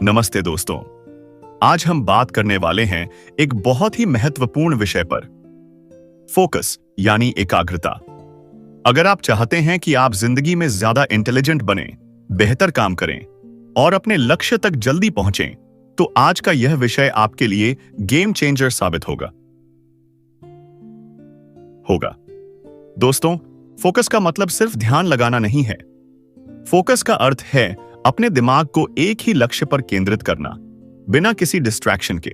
नमस्ते दोस्तों। आज हम बात करने वाले हैं एक बहुत ही महत्वपूर्ण विषय पर, फोकस यानी एकाग्रता। अगर आप चाहते हैं कि आप जिंदगी में ज्यादा इंटेलिजेंट बने, बेहतर काम करें और अपने लक्ष्य तक जल्दी पहुंचें, तो आज का यह विषय आपके लिए गेम चेंजर साबित होगा। दोस्तों, फोकस का मतलब सिर्फ ध्यान लगाना नहीं है। फोकस का अर्थ है अपने दिमाग को एक ही लक्ष्य पर केंद्रित करना, बिना किसी डिस्ट्रैक्शन के।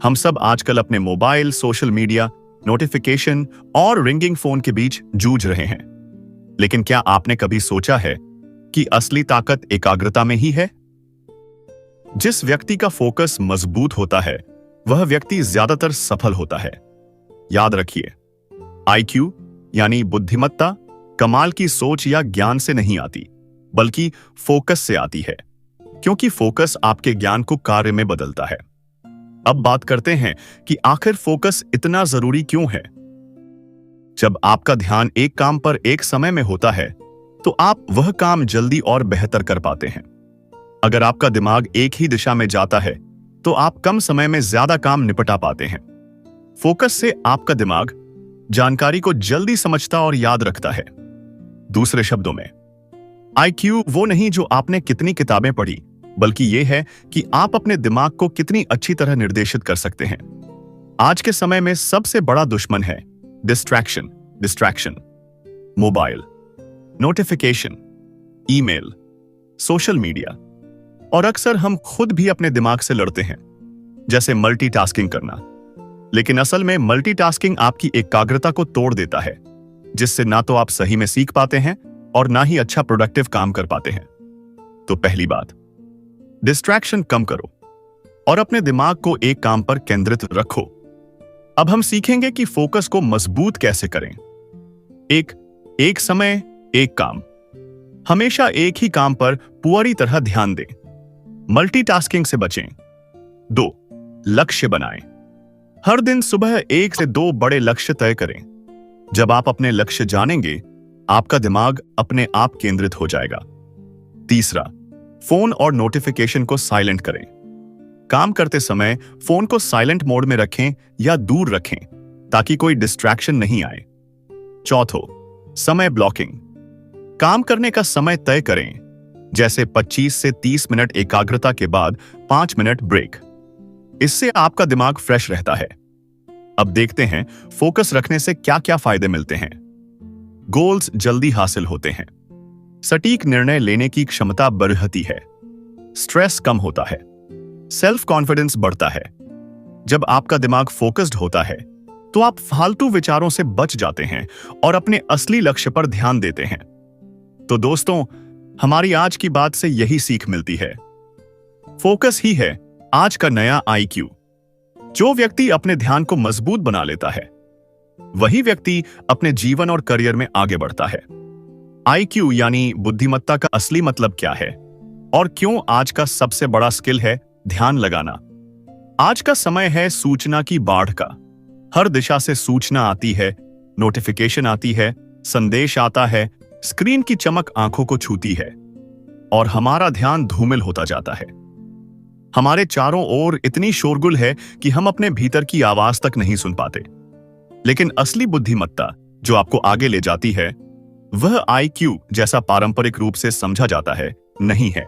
हम सब आजकल अपने मोबाइल, सोशल मीडिया, नोटिफिकेशन और रिंगिंग फोन के बीच जूझ रहे हैं। लेकिन क्या आपने कभी सोचा है कि असली ताकत एकाग्रता में ही है? जिस व्यक्ति का फोकस मजबूत होता है, वह व्यक्ति ज्यादातर सफल होता है। याद रखिए, IQ यानी बुद्धिमत्ता कमाल की सोच या ज्ञान से नहीं आती, बल्कि फोकस से आती है, क्योंकि फोकस आपके ज्ञान को कार्य में बदलता है। अब बात करते हैं कि आखिर फोकस इतना जरूरी क्यों है। जब आपका ध्यान एक काम पर एक समय में होता है, तो आप वह काम जल्दी और बेहतर कर पाते हैं। अगर आपका दिमाग एक ही दिशा में जाता है, तो आप कम समय में ज्यादा काम निपटा पाते हैं। फोकस से आपका दिमाग जानकारी को जल्दी समझता और याद रखता है। दूसरे शब्दों में, IQ वो नहीं जो आपने कितनी किताबें पढ़ी, बल्कि यह है कि आप अपने दिमाग को कितनी अच्छी तरह निर्देशित कर सकते हैं। आज के समय में सबसे बड़ा दुश्मन है distraction. Mobile, notification, email, social media, और अक्सर हम खुद भी अपने दिमाग से लड़ते हैं, जैसे मल्टीटास्किंग करना। लेकिन असल में मल्टीटास्किंग आपकी एकाग्रता को तोड़ देता है, जिससे ना तो आप सही में सीख पाते हैं और ना ही अच्छा प्रोडक्टिव काम कर पाते हैं। तो पहली बात, डिस्ट्रैक्शन कम करो और अपने दिमाग को एक काम पर केंद्रित रखो। अब हम सीखेंगे कि फोकस को मजबूत कैसे करें। एक समय एक काम। हमेशा एक ही काम पर पूरी तरह ध्यान दें। मल्टीटास्किंग से बचें। 2, लक्ष्य बनाएं। हर दिन सुबह 1 से 2 बड़े लक्ष्य तय करें। जब आप अपने लक्ष्य जानेंगे, आपका दिमाग अपने आप केंद्रित हो जाएगा। तीसरा, फोन और नोटिफिकेशन को साइलेंट करें। काम करते समय फोन को साइलेंट मोड में रखें या दूर रखें, ताकि कोई डिस्ट्रैक्शन नहीं आए। चौथो, समय ब्लॉकिंग। काम करने का समय तय करें, जैसे 25 से 30 मिनट एकाग्रता के बाद 5 मिनट ब्रेक। इससे आपका दिमाग फ्रेश रहता है। अब देखते हैं फोकस रखने से क्या क्या फायदे मिलते हैं। गोल्स जल्दी हासिल होते हैं। सटीक निर्णय लेने की क्षमता बढ़ती है। स्ट्रेस कम होता है। सेल्फ कॉन्फिडेंस बढ़ता है। जब आपका दिमाग फोकस्ड होता है, तो आप फालतू विचारों से बच जाते हैं और अपने असली लक्ष्य पर ध्यान देते हैं। तो दोस्तों, हमारी आज की बात से यही सीख मिलती है, फोकस ही है आज का नया IQ। जो व्यक्ति अपने ध्यान को मजबूत बना लेता है, वही व्यक्ति अपने जीवन और करियर में आगे बढ़ता है। IQ यानी बुद्धिमत्ता का असली मतलब क्या है और क्यों आज का सबसे बड़ा स्किल है ध्यान लगाना। आज का समय है सूचना की बाढ़ का। हर दिशा से सूचना आती है, नोटिफिकेशन आती है, संदेश आता है, स्क्रीन की चमक आंखों को छूती है और हमारा ध्यान धूमिल होता जाता है। हमारे चारों ओर इतनी शोरगुल है कि हम अपने भीतर की आवाज तक नहीं सुन पाते। लेकिन असली बुद्धिमत्ता जो आपको आगे ले जाती है, वह IQ जैसा पारंपरिक रूप से समझा जाता है नहीं है।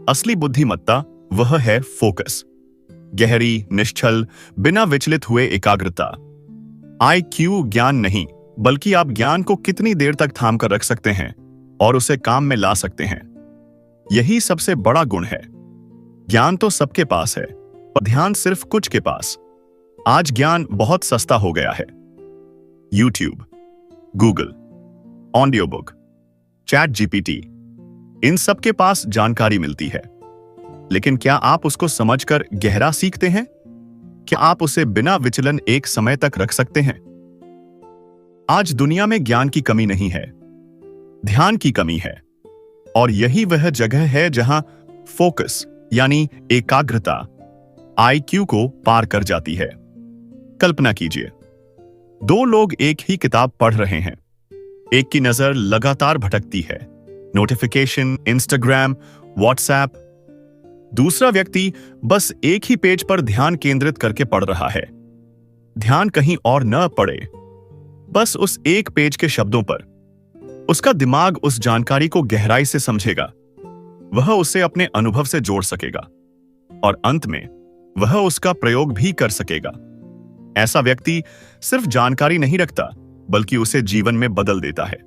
असली बुद्धिमत्ता वह है फोकस, गहरी, निश्चल, बिना विचलित हुए एकाग्रता। IQ ज्ञान नहीं, बल्कि आप ज्ञान को कितनी देर तक थाम कर रख सकते हैं और उसे काम में ला सकते हैं, यही सबसे बड़ा गुण है। ज्ञान तो सबके पास है, पर ध्यान सिर्फ कुछ के पास। आज ज्ञान बहुत सस्ता हो गया है। YouTube, Google, audio book, ChatGPT, इन सब के पास जानकारी मिलती है। लेकिन क्या आप उसको समझकर गहरा सीखते हैं? क्या आप उसे बिना विचलन एक समय तक रख सकते हैं? आज दुनिया में ज्ञान की कमी नहीं है, ध्यान की कमी है। और यही वह जगह है जहां फोकस यानी एकाग्रता IQ को पार कर जाती है। कल्पना कीजिए, 2 लोग एक ही किताब पढ़ रहे हैं। एक की नजर लगातार भटकती है, नोटिफिकेशन, इंस्टाग्राम, व्हाट्सएप। दूसरा व्यक्ति बस एक ही पेज पर ध्यान केंद्रित करके पढ़ रहा है। ध्यान कहीं और न पड़े, बस उस एक पेज के शब्दों पर। उसका दिमाग उस जानकारी को गहराई से समझेगा, वह उसे अपने अनुभव से जोड़ सकेगा और अंत में वह उसका प्रयोग भी कर सकेगा। ऐसा व्यक्ति सिर्फ जानकारी नहीं रखता, बल्कि उसे जीवन में बदल देता है।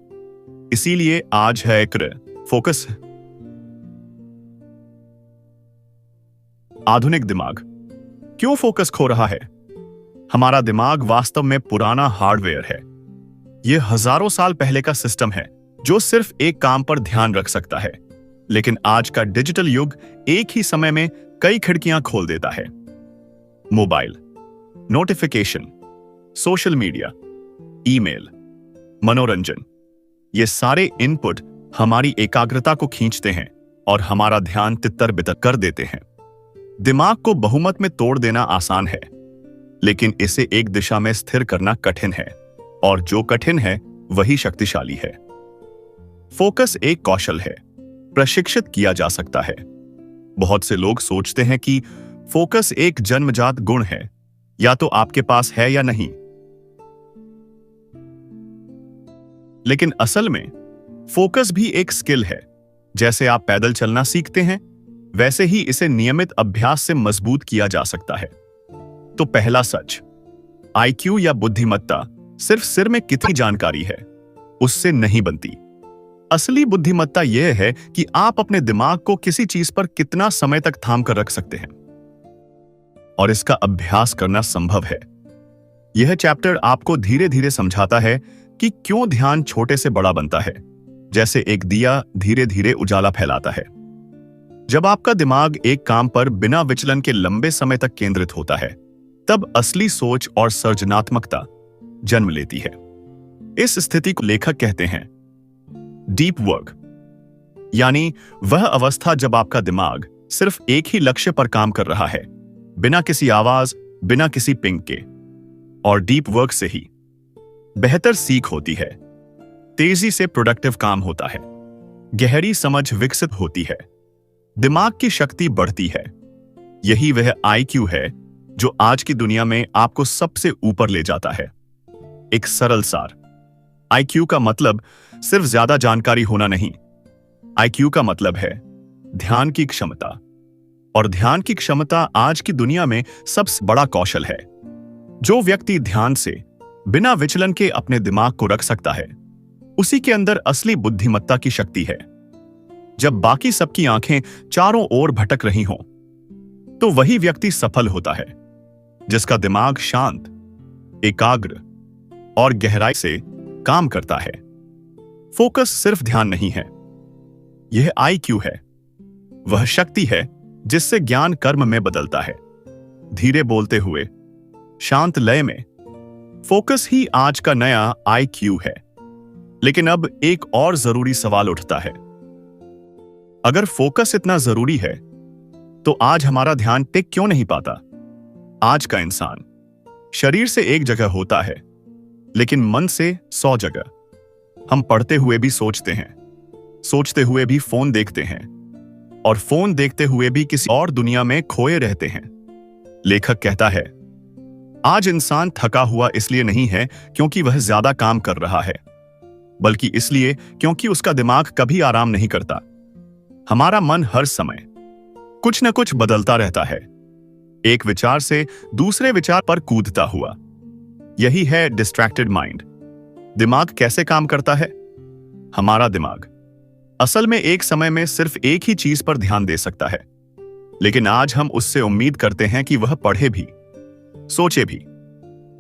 इसीलिए आज है फोकस। आधुनिक दिमाग क्यों फोकस खो रहा है? हमारा दिमाग वास्तव में पुराना हार्डवेयर है। यह हजारों साल पहले का सिस्टम है जो सिर्फ एक काम पर ध्यान रख सकता है। लेकिन आज का डिजिटल युग एक ही समय में कई खिड़कियां खोल देता है। Mobile, notification, social media, email, मनोरंजन, ये सारे इनपुट हमारी एकाग्रता को खींचते हैं और हमारा ध्यान तितर-बितर कर देते हैं। दिमाग को बहुमत में तोड़ देना आसान है, लेकिन इसे एक दिशा में स्थिर करना कठिन है, और जो कठिन है वही शक्तिशाली है। फोकस एक कौशल है, प्रशिक्षित किया जा सकता है। बहुत से लोग सोचते हैं कि फोकस एक जन्मजात गुण है, या तो आपके पास है या नहीं। लेकिन असल में फोकस भी एक स्किल है। जैसे आप पैदल चलना सीखते हैं, वैसे ही इसे नियमित अभ्यास से मजबूत किया जा सकता है। तो पहला सच, आईक्यू या बुद्धिमत्ता सिर्फ सिर में कितनी जानकारी है, उससे नहीं बनती। असली बुद्धिमत्ता यह है कि आप अपने दिमाग को किसी चीज पर कितना समय तक थाम कर रख सकते हैं, और इसका अभ्यास करना संभव है। यह चैप्टर आपको धीरे धीरे समझाता है कि क्यों ध्यान छोटे से बड़ा बनता है, जैसे एक दिया धीरे धीरे उजाला फैलाता है। जब आपका दिमाग एक काम पर बिना विचलन के लंबे समय तक केंद्रित होता है, तब असली सोच और सृजनात्मकता जन्म लेती है। इस स्थिति को लेखक कहते हैं डीप वर्क, यानी वह अवस्था जब आपका दिमाग सिर्फ एक ही लक्ष्य पर काम कर रहा है, बिना किसी आवाज, बिना किसी पिंग के। और डीप वर्क से ही बेहतर सीख होती है, तेजी से प्रोडक्टिव काम होता है, गहरी समझ विकसित होती है, दिमाग की शक्ति बढ़ती है। यही वह आईक्यू है जो आज की दुनिया में आपको सबसे ऊपर ले जाता है। एक सरल सार, आईक्यू का मतलब सिर्फ ज्यादा जानकारी होना नहीं। आईक्यू का मतलब है ध्यान की क्षमता, और ध्यान की क्षमता आज की दुनिया में सबसे बड़ा कौशल है। जो व्यक्ति ध्यान से बिना विचलन के अपने दिमाग को रख सकता है, उसी के अंदर असली बुद्धिमत्ता की शक्ति है। जब बाकी सबकी आंखें चारों ओर भटक रही हों, तो वही व्यक्ति सफल होता है जिसका दिमाग शांत, एकाग्र और गहराई से काम करता है। फोकस सिर्फ ध्यान नहीं है, यह आईक्यू है। वह शक्ति है जिससे ज्ञान कर्म में बदलता है। धीरे बोलते हुए, शांत लय में, फोकस ही आज का नया आईक्यू है। लेकिन अब एक और जरूरी सवाल उठता है, अगर फोकस इतना जरूरी है, तो आज हमारा ध्यान टिक क्यों नहीं पाता? आज का इंसान शरीर से एक जगह होता है, लेकिन मन से 100 जगह। हम पढ़ते हुए भी सोचते हैं, सोचते हुए भी फोन देखते हैं, और फोन देखते हुए भी किसी और दुनिया में खोए रहते हैं। लेखक कहता है, आज इंसान थका हुआ इसलिए नहीं है क्योंकि वह ज्यादा काम कर रहा है, बल्कि इसलिए क्योंकि उसका दिमाग कभी आराम नहीं करता। हमारा मन हर समय कुछ न कुछ बदलता रहता है, एक विचार से दूसरे विचार पर कूदता हुआ। यही है डिस्ट्रैक्टेड माइंड। दिमाग कैसे काम करता है? हमारा दिमाग असल में एक समय में सिर्फ एक ही चीज पर ध्यान दे सकता है, लेकिन आज हम उससे उम्मीद करते हैं कि वह पढ़े भी, सोचे भी,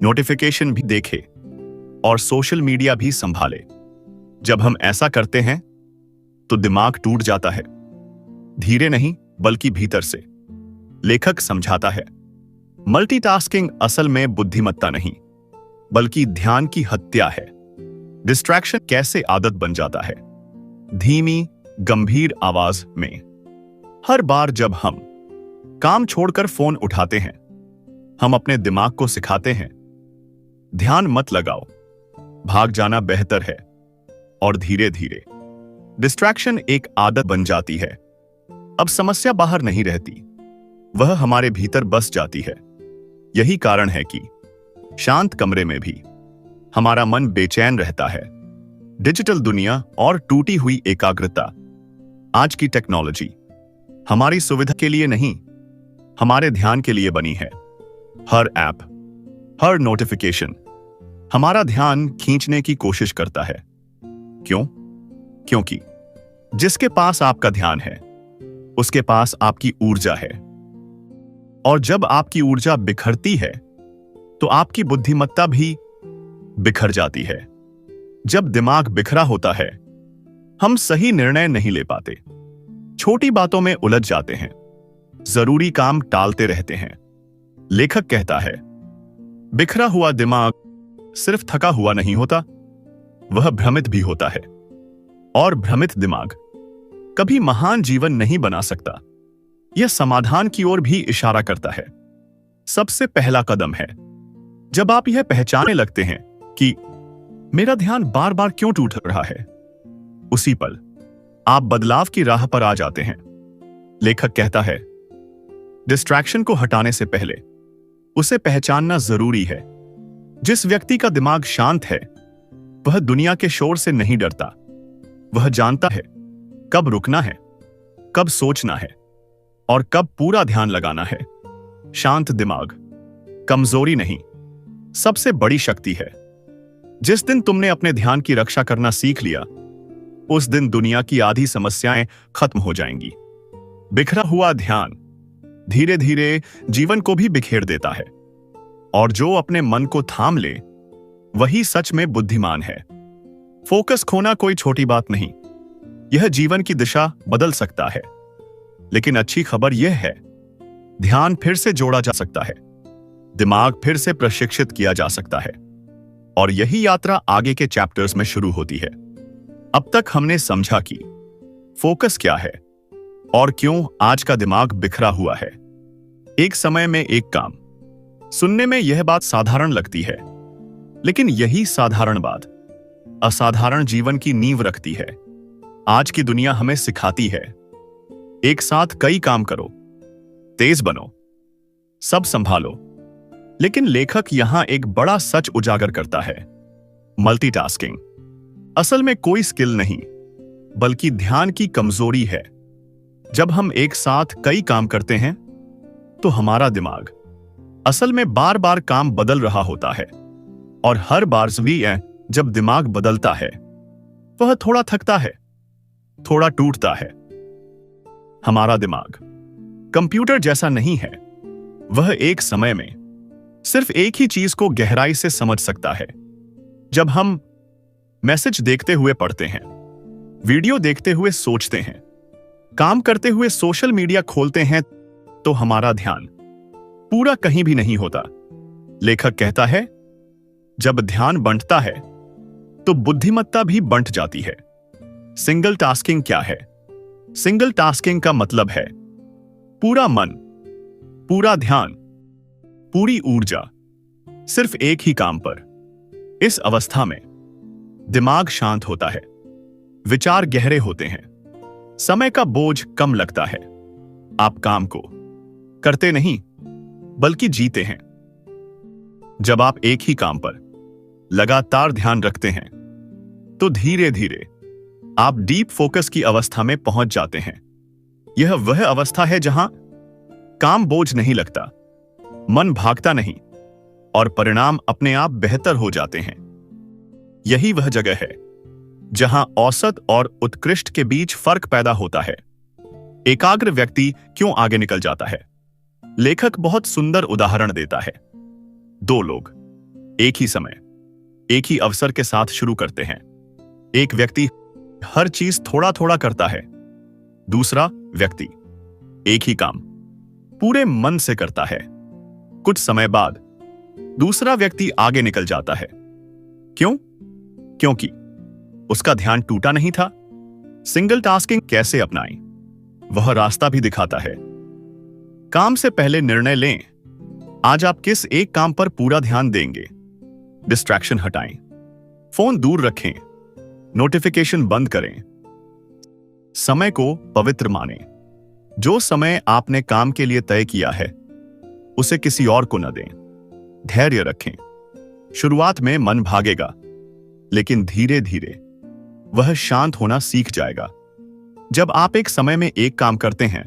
नोटिफिकेशन भी देखे और सोशल मीडिया भी संभाले। जब हम ऐसा करते हैं तो दिमाग टूट जाता है, धीरे नहीं बल्कि भीतर से। लेखक समझाता है, मल्टीटास्किंग असल में बुद्धिमत्ता नहीं, बल्कि ध्यान की हत्या है। डिस्ट्रैक्शन कैसे आदत बन जाता है? धीमी, गंभीर आवाज में। हर बार जब हम काम छोड़कर फोन उठाते हैं, हम अपने दिमाग को सिखाते हैं, ध्यान मत लगाओ, भाग जाना बेहतर है। और धीरे धीरे डिस्ट्रैक्शन एक आदत बन जाती है। अब समस्या बाहर नहीं रहती, वह हमारे भीतर बस जाती है। यही कारण है कि शांत कमरे में भी हमारा मन बेचैन रहता है। डिजिटल दुनिया और टूटी हुई एकाग्रता। आज की टेक्नोलॉजी हमारी सुविधा के लिए नहीं, हमारे ध्यान के लिए बनी है। हर ऐप, हर नोटिफिकेशन हमारा ध्यान खींचने की कोशिश करता है। क्यों? क्योंकि जिसके पास आपका ध्यान है, उसके पास आपकी ऊर्जा है। और जब आपकी ऊर्जा बिखरती है, तो आपकी बुद्धिमत्ता भी बिखर जाती है। जब दिमाग बिखरा होता है, हम सही निर्णय नहीं ले पाते, छोटी बातों में उलझ जाते हैं, जरूरी काम टालते रहते हैं। लेखक कहता है, बिखरा हुआ दिमाग सिर्फ थका हुआ नहीं होता, वह भ्रमित भी होता है। और भ्रमित दिमाग कभी महान जीवन नहीं बना सकता। यह समाधान की ओर भी इशारा करता है। सबसे पहला कदम है जब आप यह पहचानने लगते हैं कि मेरा ध्यान बार बार क्यों टूट रहा है, उसी पल आप बदलाव की राह पर आ जाते हैं। लेखक कहता है, डिस्ट्रैक्शन को हटाने से पहले उसे पहचानना जरूरी है। जिस व्यक्ति का दिमाग शांत है, वह दुनिया के शोर से नहीं डरता। वह जानता है कब रुकना है, कब सोचना है और कब पूरा ध्यान लगाना है। शांत दिमाग कमजोरी नहीं, सबसे बड़ी शक्ति है। जिस दिन तुमने अपने ध्यान की रक्षा करना सीख लिया, उस दिन दुनिया की आधी समस्याएं खत्म हो जाएंगी। बिखरा हुआ ध्यान धीरे धीरे जीवन को भी बिखेर देता है। और जो अपने मन को थाम ले, वही सच में बुद्धिमान है। फोकस खोना कोई छोटी बात नहीं, यह जीवन की दिशा बदल सकता है। लेकिन अच्छी खबर यह है, ध्यान फिर से जोड़ा जा सकता है, दिमाग फिर से प्रशिक्षित किया जा सकता है। और यही यात्रा आगे के चैप्टर्स में शुरू होती है। अब तक हमने समझा कि फोकस क्या है और क्यों आज का दिमाग बिखरा हुआ है। एक समय में एक काम। सुनने में यह बात साधारण लगती है, लेकिन यही साधारण बात असाधारण जीवन की नींव रखती है। आज की दुनिया हमें सिखाती है, एक साथ कई काम करो, तेज बनो, सब संभालो। लेकिन लेखक यहां एक बड़ा सच उजागर करता है, मल्टीटास्किंग असल में कोई स्किल नहीं, बल्कि ध्यान की कमजोरी है। जब हम एक साथ कई काम करते हैं, तो हमारा दिमाग असल में बार बार काम बदल रहा होता है। और हर बार जब दिमाग बदलता है, वह थोड़ा थकता है, थोड़ा टूटता है। हमारा दिमाग कंप्यूटर जैसा नहीं है। वह एक समय में सिर्फ एक ही चीज को गहराई से समझ सकता है। जब हम मैसेज देखते हुए पढ़ते हैं, वीडियो देखते हुए सोचते हैं, काम करते हुए सोशल मीडिया खोलते हैं, तो हमारा ध्यान पूरा कहीं भी नहीं होता। लेखक कहता है, जब ध्यान बंटता है, तो बुद्धिमत्ता भी बंट जाती है। सिंगल टास्किंग क्या है? सिंगल टास्किंग का मतलब है पूरा मन, पूरा ध्यान, पूरी ऊर्जा सिर्फ एक ही काम पर। इस अवस्था में दिमाग शांत होता है, विचार गहरे होते हैं, समय का बोझ कम लगता है। आप काम को करते नहीं, बल्कि जीते हैं। जब आप एक ही काम पर लगातार ध्यान रखते हैं, तो धीरे धीरे आप डीप फोकस की अवस्था में पहुंच जाते हैं। यह वह अवस्था है जहां काम बोझ नहीं लगता, मन भागता नहीं और परिणाम अपने आप बेहतर हो जाते हैं। यही वह जगह है जहां औसत और उत्कृष्ट के बीच फर्क पैदा होता है। एकाग्र व्यक्ति क्यों आगे निकल जाता है? लेखक बहुत सुंदर उदाहरण देता है। दो लोग एक ही समय, एक ही अवसर के साथ शुरू करते हैं। एक व्यक्ति हर चीज थोड़ा थोड़ा करता है, दूसरा व्यक्ति एक ही काम पूरे मन से करता है। कुछ समय बाद दूसरा व्यक्ति आगे निकल जाता है। क्यों? क्योंकि उसका ध्यान टूटा नहीं था। सिंगल टास्किंग कैसे अपनाएं? वह रास्ता भी दिखाता है। काम से पहले निर्णय लें, आज आप किस एक काम पर पूरा ध्यान देंगे। डिस्ट्रैक्शन हटाएं, फोन दूर रखें, नोटिफिकेशन बंद करें, समय को पवित्र मानें। जो समय आपने काम के लिए तय किया है उसे किसी और को न दें। धैर्य रखें। शुरुआत में मन भागेगा, लेकिन धीरे धीरे वह शांत होना सीख जाएगा। जब आप एक समय में एक काम करते हैं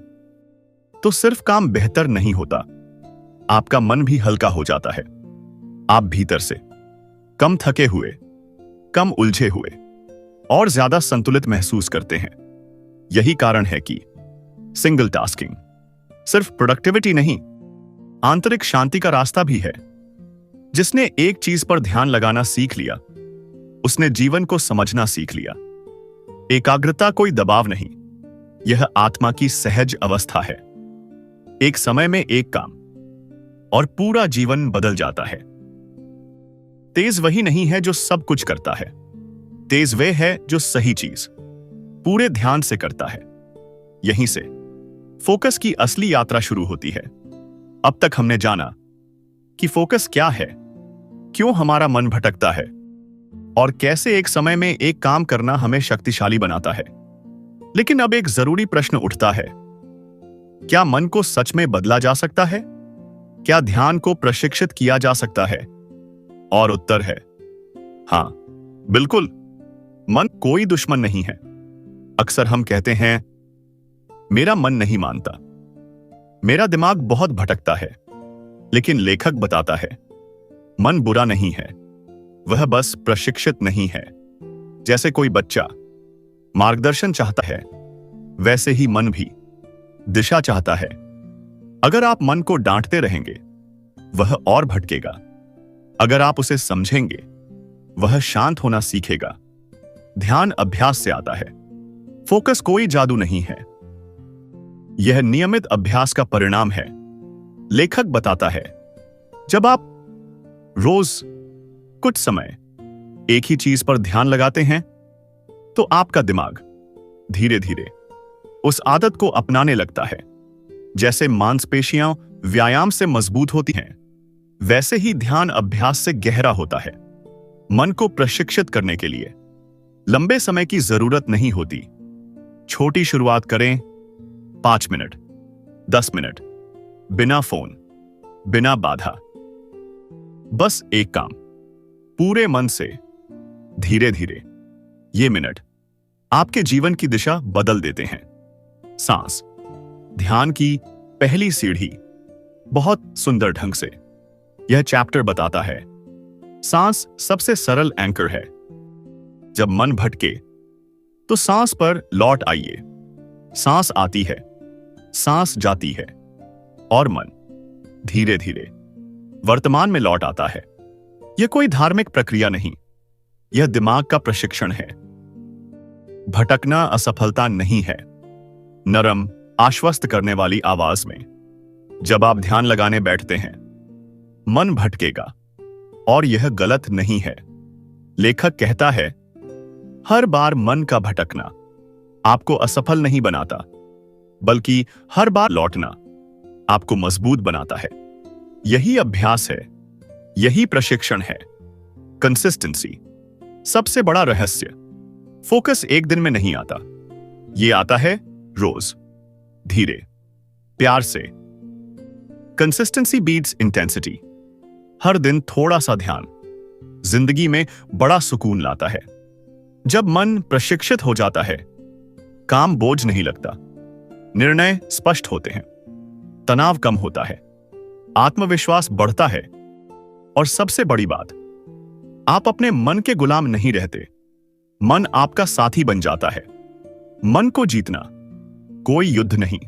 तो सिर्फ काम बेहतर नहीं होता, आपका मन भी हल्का हो जाता है। आप भीतर से कम थके हुए, कम उलझे हुए और ज्यादा संतुलित महसूस करते हैं। यही कारण है कि सिंगल टास्किंग सिर्फ प्रोडक्टिविटी नहीं, आंतरिक शांति का रास्ता भी है। जिसने एक चीज पर ध्यान लगाना सीख लिया, उसने जीवन को समझना सीख लिया। एकाग्रता कोई दबाव नहीं, यह आत्मा की सहज अवस्था है। एक समय में एक काम और पूरा जीवन बदल जाता है। तेज वही नहीं है जो सब कुछ करता है, तेज वह है जो सही चीज पूरे ध्यान से करता है। यहीं से फोकस की असली यात्रा शुरू होती है। अब तक हमने जाना कि फोकस क्या है, क्यों हमारा मन भटकता है और कैसे एक समय में एक काम करना हमें शक्तिशाली बनाता है। लेकिन अब एक जरूरी प्रश्न उठता है, क्या मन को सच में बदला जा सकता है? क्या ध्यान को प्रशिक्षित किया जा सकता है? और उत्तर है हां, बिल्कुल। मन कोई दुश्मन नहीं है। अक्सर हम कहते हैं मेरा मन नहीं मानता, मेरा दिमाग बहुत भटकता है। लेकिन लेखक बताता है मन बुरा नहीं है, वह बस प्रशिक्षित नहीं है। जैसे कोई बच्चा मार्गदर्शन चाहता है, वैसे ही मन भी दिशा चाहता है। अगर आप मन को डांटते रहेंगे, वह और भटकेगा। अगर आप उसे समझेंगे, वह शांत होना सीखेगा। ध्यान अभ्यास से आता है। फोकस कोई जादू नहीं है, यह नियमित अभ्यास का परिणाम है। लेखक बताता है जब आप रोज कुछ समय एक ही चीज पर ध्यान लगाते हैं तो आपका दिमाग धीरे धीरे उस आदत को अपनाने लगता है। जैसे मांसपेशियां व्यायाम से मजबूत होती हैं, वैसे ही ध्यान अभ्यास से गहरा होता है। मन को प्रशिक्षित करने के लिए लंबे समय की जरूरत नहीं होती। छोटी शुरुआत करें, 5 मिनट, 10 मिनट, बिना फोन, बिना बाधा, बस एक काम, पूरे मन से, धीरे धीरे। ये मिनट आपके जीवन की दिशा बदल देते हैं। सांस, ध्यान की पहली सीढ़ी। बहुत सुंदर ढंग से यह चैप्टर बताता है सांस सबसे सरल एंकर है। जब मन भटके तो सांस पर लौट आइए। सांस आती है, सांस जाती है और मन धीरे धीरे वर्तमान में लौट आता है। यह कोई धार्मिक प्रक्रिया नहीं, यह दिमाग का प्रशिक्षण है। भटकना असफलता नहीं है, नरम आश्वस्त करने वाली आवाज में। जब आप ध्यान लगाने बैठते हैं, मन भटकेगा और यह गलत नहीं है। लेखक कहता है हर बार मन का भटकना आपको असफल नहीं बनाता, बल्कि हर बार लौटना आपको मजबूत बनाता है। यही अभ्यास है, यही प्रशिक्षण है। कंसिस्टेंसी सबसे बड़ा रहस्य। फोकस एक दिन में नहीं आता, यह आता है रोज, धीरे, प्यार से। Consistency beats intensity. हर दिन थोड़ा सा ध्यान जिंदगी में बड़ा सुकून लाता है। जब मन प्रशिक्षित हो जाता है, काम बोझ नहीं लगता, निर्णय स्पष्ट होते हैं, तनाव कम होता है, आत्मविश्वास बढ़ता है और सबसे बड़ी बात, आप अपने मन के गुलाम नहीं रहते। मन आपका साथी बन जाता है। मन को जीतना कोई युद्ध नहीं,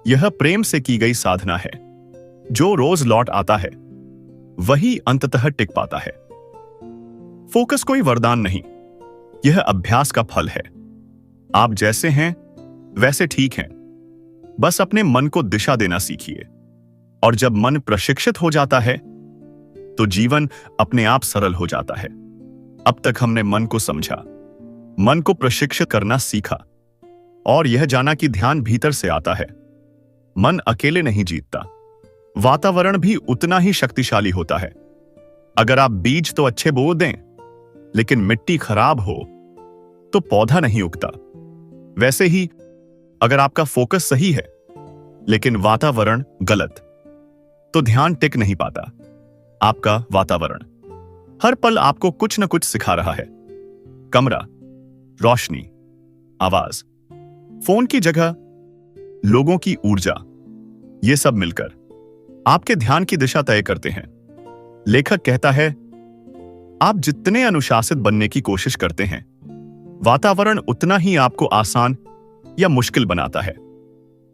यह प्रेम से की गई साधना है। जो रोज लौट आता है वही अंततः टिक पाता है। फोकस कोई वरदान नहीं, यह अभ्यास का फल है। आप जैसे हैं वैसे ठीक हैं, बस अपने मन को दिशा देना सीखिए। और जब मन प्रशिक्षित हो जाता है तो जीवन अपने आप सरल हो जाता है। अब तक हमने मन को समझा, मन को प्रशिक्षित करना सीखा और यह जाना कि ध्यान भीतर से आता है। मन अकेले नहीं जीतता, वातावरण भी उतना ही शक्तिशाली होता है। अगर आप बीज तो अच्छे बो दें, लेकिन मिट्टी खराब हो तो पौधा नहीं उगता। वैसे ही अगर आपका फोकस सही है लेकिन वातावरण गलत, तो ध्यान टिक नहीं पाता। आपका वातावरण हर पल आपको कुछ न कुछ सिखा रहा है। कमरा, रोशनी, आवाज, फोन की जगह, लोगों की ऊर्जा, ये सब मिलकर आपके ध्यान की दिशा तय करते हैं। लेखक कहता है, आप जितने अनुशासित बनने की कोशिश करते हैं, वातावरण उतना ही आपको आसान या मुश्किल बनाता है।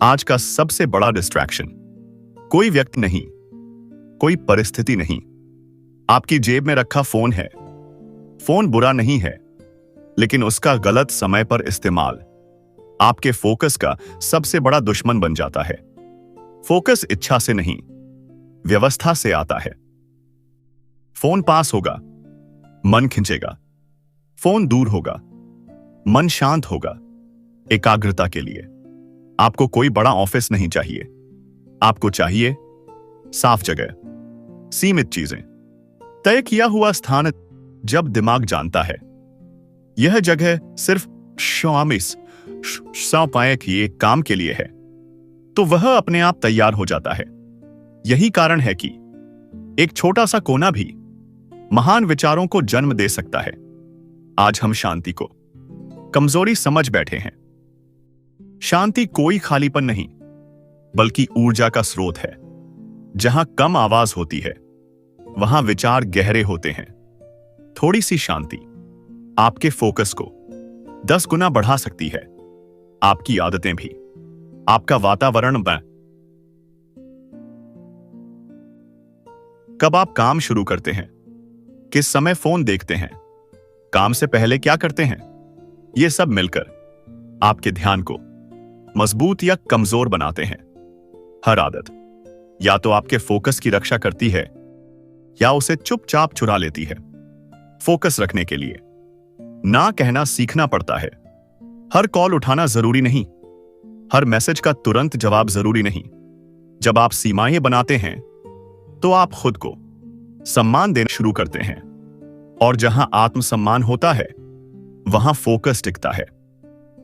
आज का सबसे बड़ा डिस्ट्रैक्शन कोई व्यक्ति नहीं, कोई परिस्थिति नहीं, आपकी जेब में रखा फोन है। फोन बुरा नहीं है, लेकिन उसका गलत समय पर इस्तेमाल आपके फोकस का सबसे बड़ा दुश्मन बन जाता है। फोकस इच्छा से नहीं, व्यवस्था से आता है। फोन पास होगा, मन खिंचेगा। फोन दूर होगा, मन शांत होगा। एकाग्रता के लिए आपको कोई बड़ा ऑफिस नहीं चाहिए। आपको चाहिए साफ जगह, सीमित चीजें, तय किया हुआ स्थान। जब दिमाग जानता है यह जगह सिर्फ पाए कि एक काम के लिए है, तो वह अपने आप तैयार हो जाता है। यही कारण है कि एक छोटा सा कोना भी महान विचारों को जन्म दे सकता है। आज हम शांति को कमजोरी समझ बैठे हैं। शांति कोई खालीपन नहीं, बल्कि ऊर्जा का स्रोत है। जहां कम आवाज होती है, वहां विचार गहरे होते हैं। थोड़ी सी शांति आपके फोकस को 10 गुना बढ़ा सकती है। आपकी आदतें भी, आपका वातावरण बन। कब आप काम शुरू करते हैं, किस समय फोन देखते हैं, काम से पहले क्या करते हैं, यह सब मिलकर आपके ध्यान को मजबूत या कमजोर बनाते हैं। हर आदत या तो आपके फोकस की रक्षा करती है या उसे चुपचाप चुरा लेती है। फोकस रखने के लिए ना कहना सीखना पड़ता है। हर कॉल उठाना जरूरी नहीं, हर मैसेज का तुरंत जवाब जरूरी नहीं। जब आप सीमाएं बनाते हैं, तो आप खुद को सम्मान देना शुरू करते हैं। और जहां आत्मसम्मान होता है, वहां फोकस टिकता है।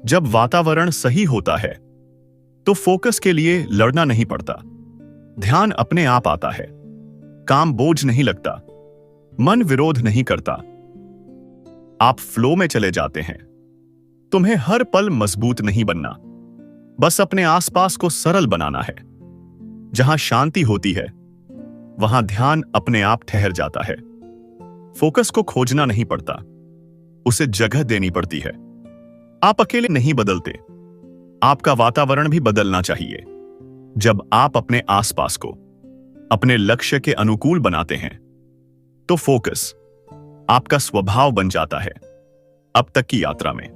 जब वातावरण सही होता है, तो फोकस के लिए लड़ना नहीं पड़ता। ध्यान अपने आप आता है। काम बोझ नहीं लगता, मन विरोध नहीं करता। आप फ्लो में चले जाते हैं। तुम्हें हर पल मजबूत नहीं बनना, बस अपने आसपास को सरल बनाना है। जहां शांति होती है, वहां ध्यान अपने आप ठहर जाता है। फोकस को खोजना नहीं पड़ता, उसे जगह देनी पड़ती है। आप अकेले नहीं बदलते, आपका वातावरण भी बदलना चाहिए। जब आप अपने आसपास को अपने लक्ष्य के अनुकूल बनाते हैं, तो फोकस आपका स्वभाव बन जाता है। अब तक की यात्रा में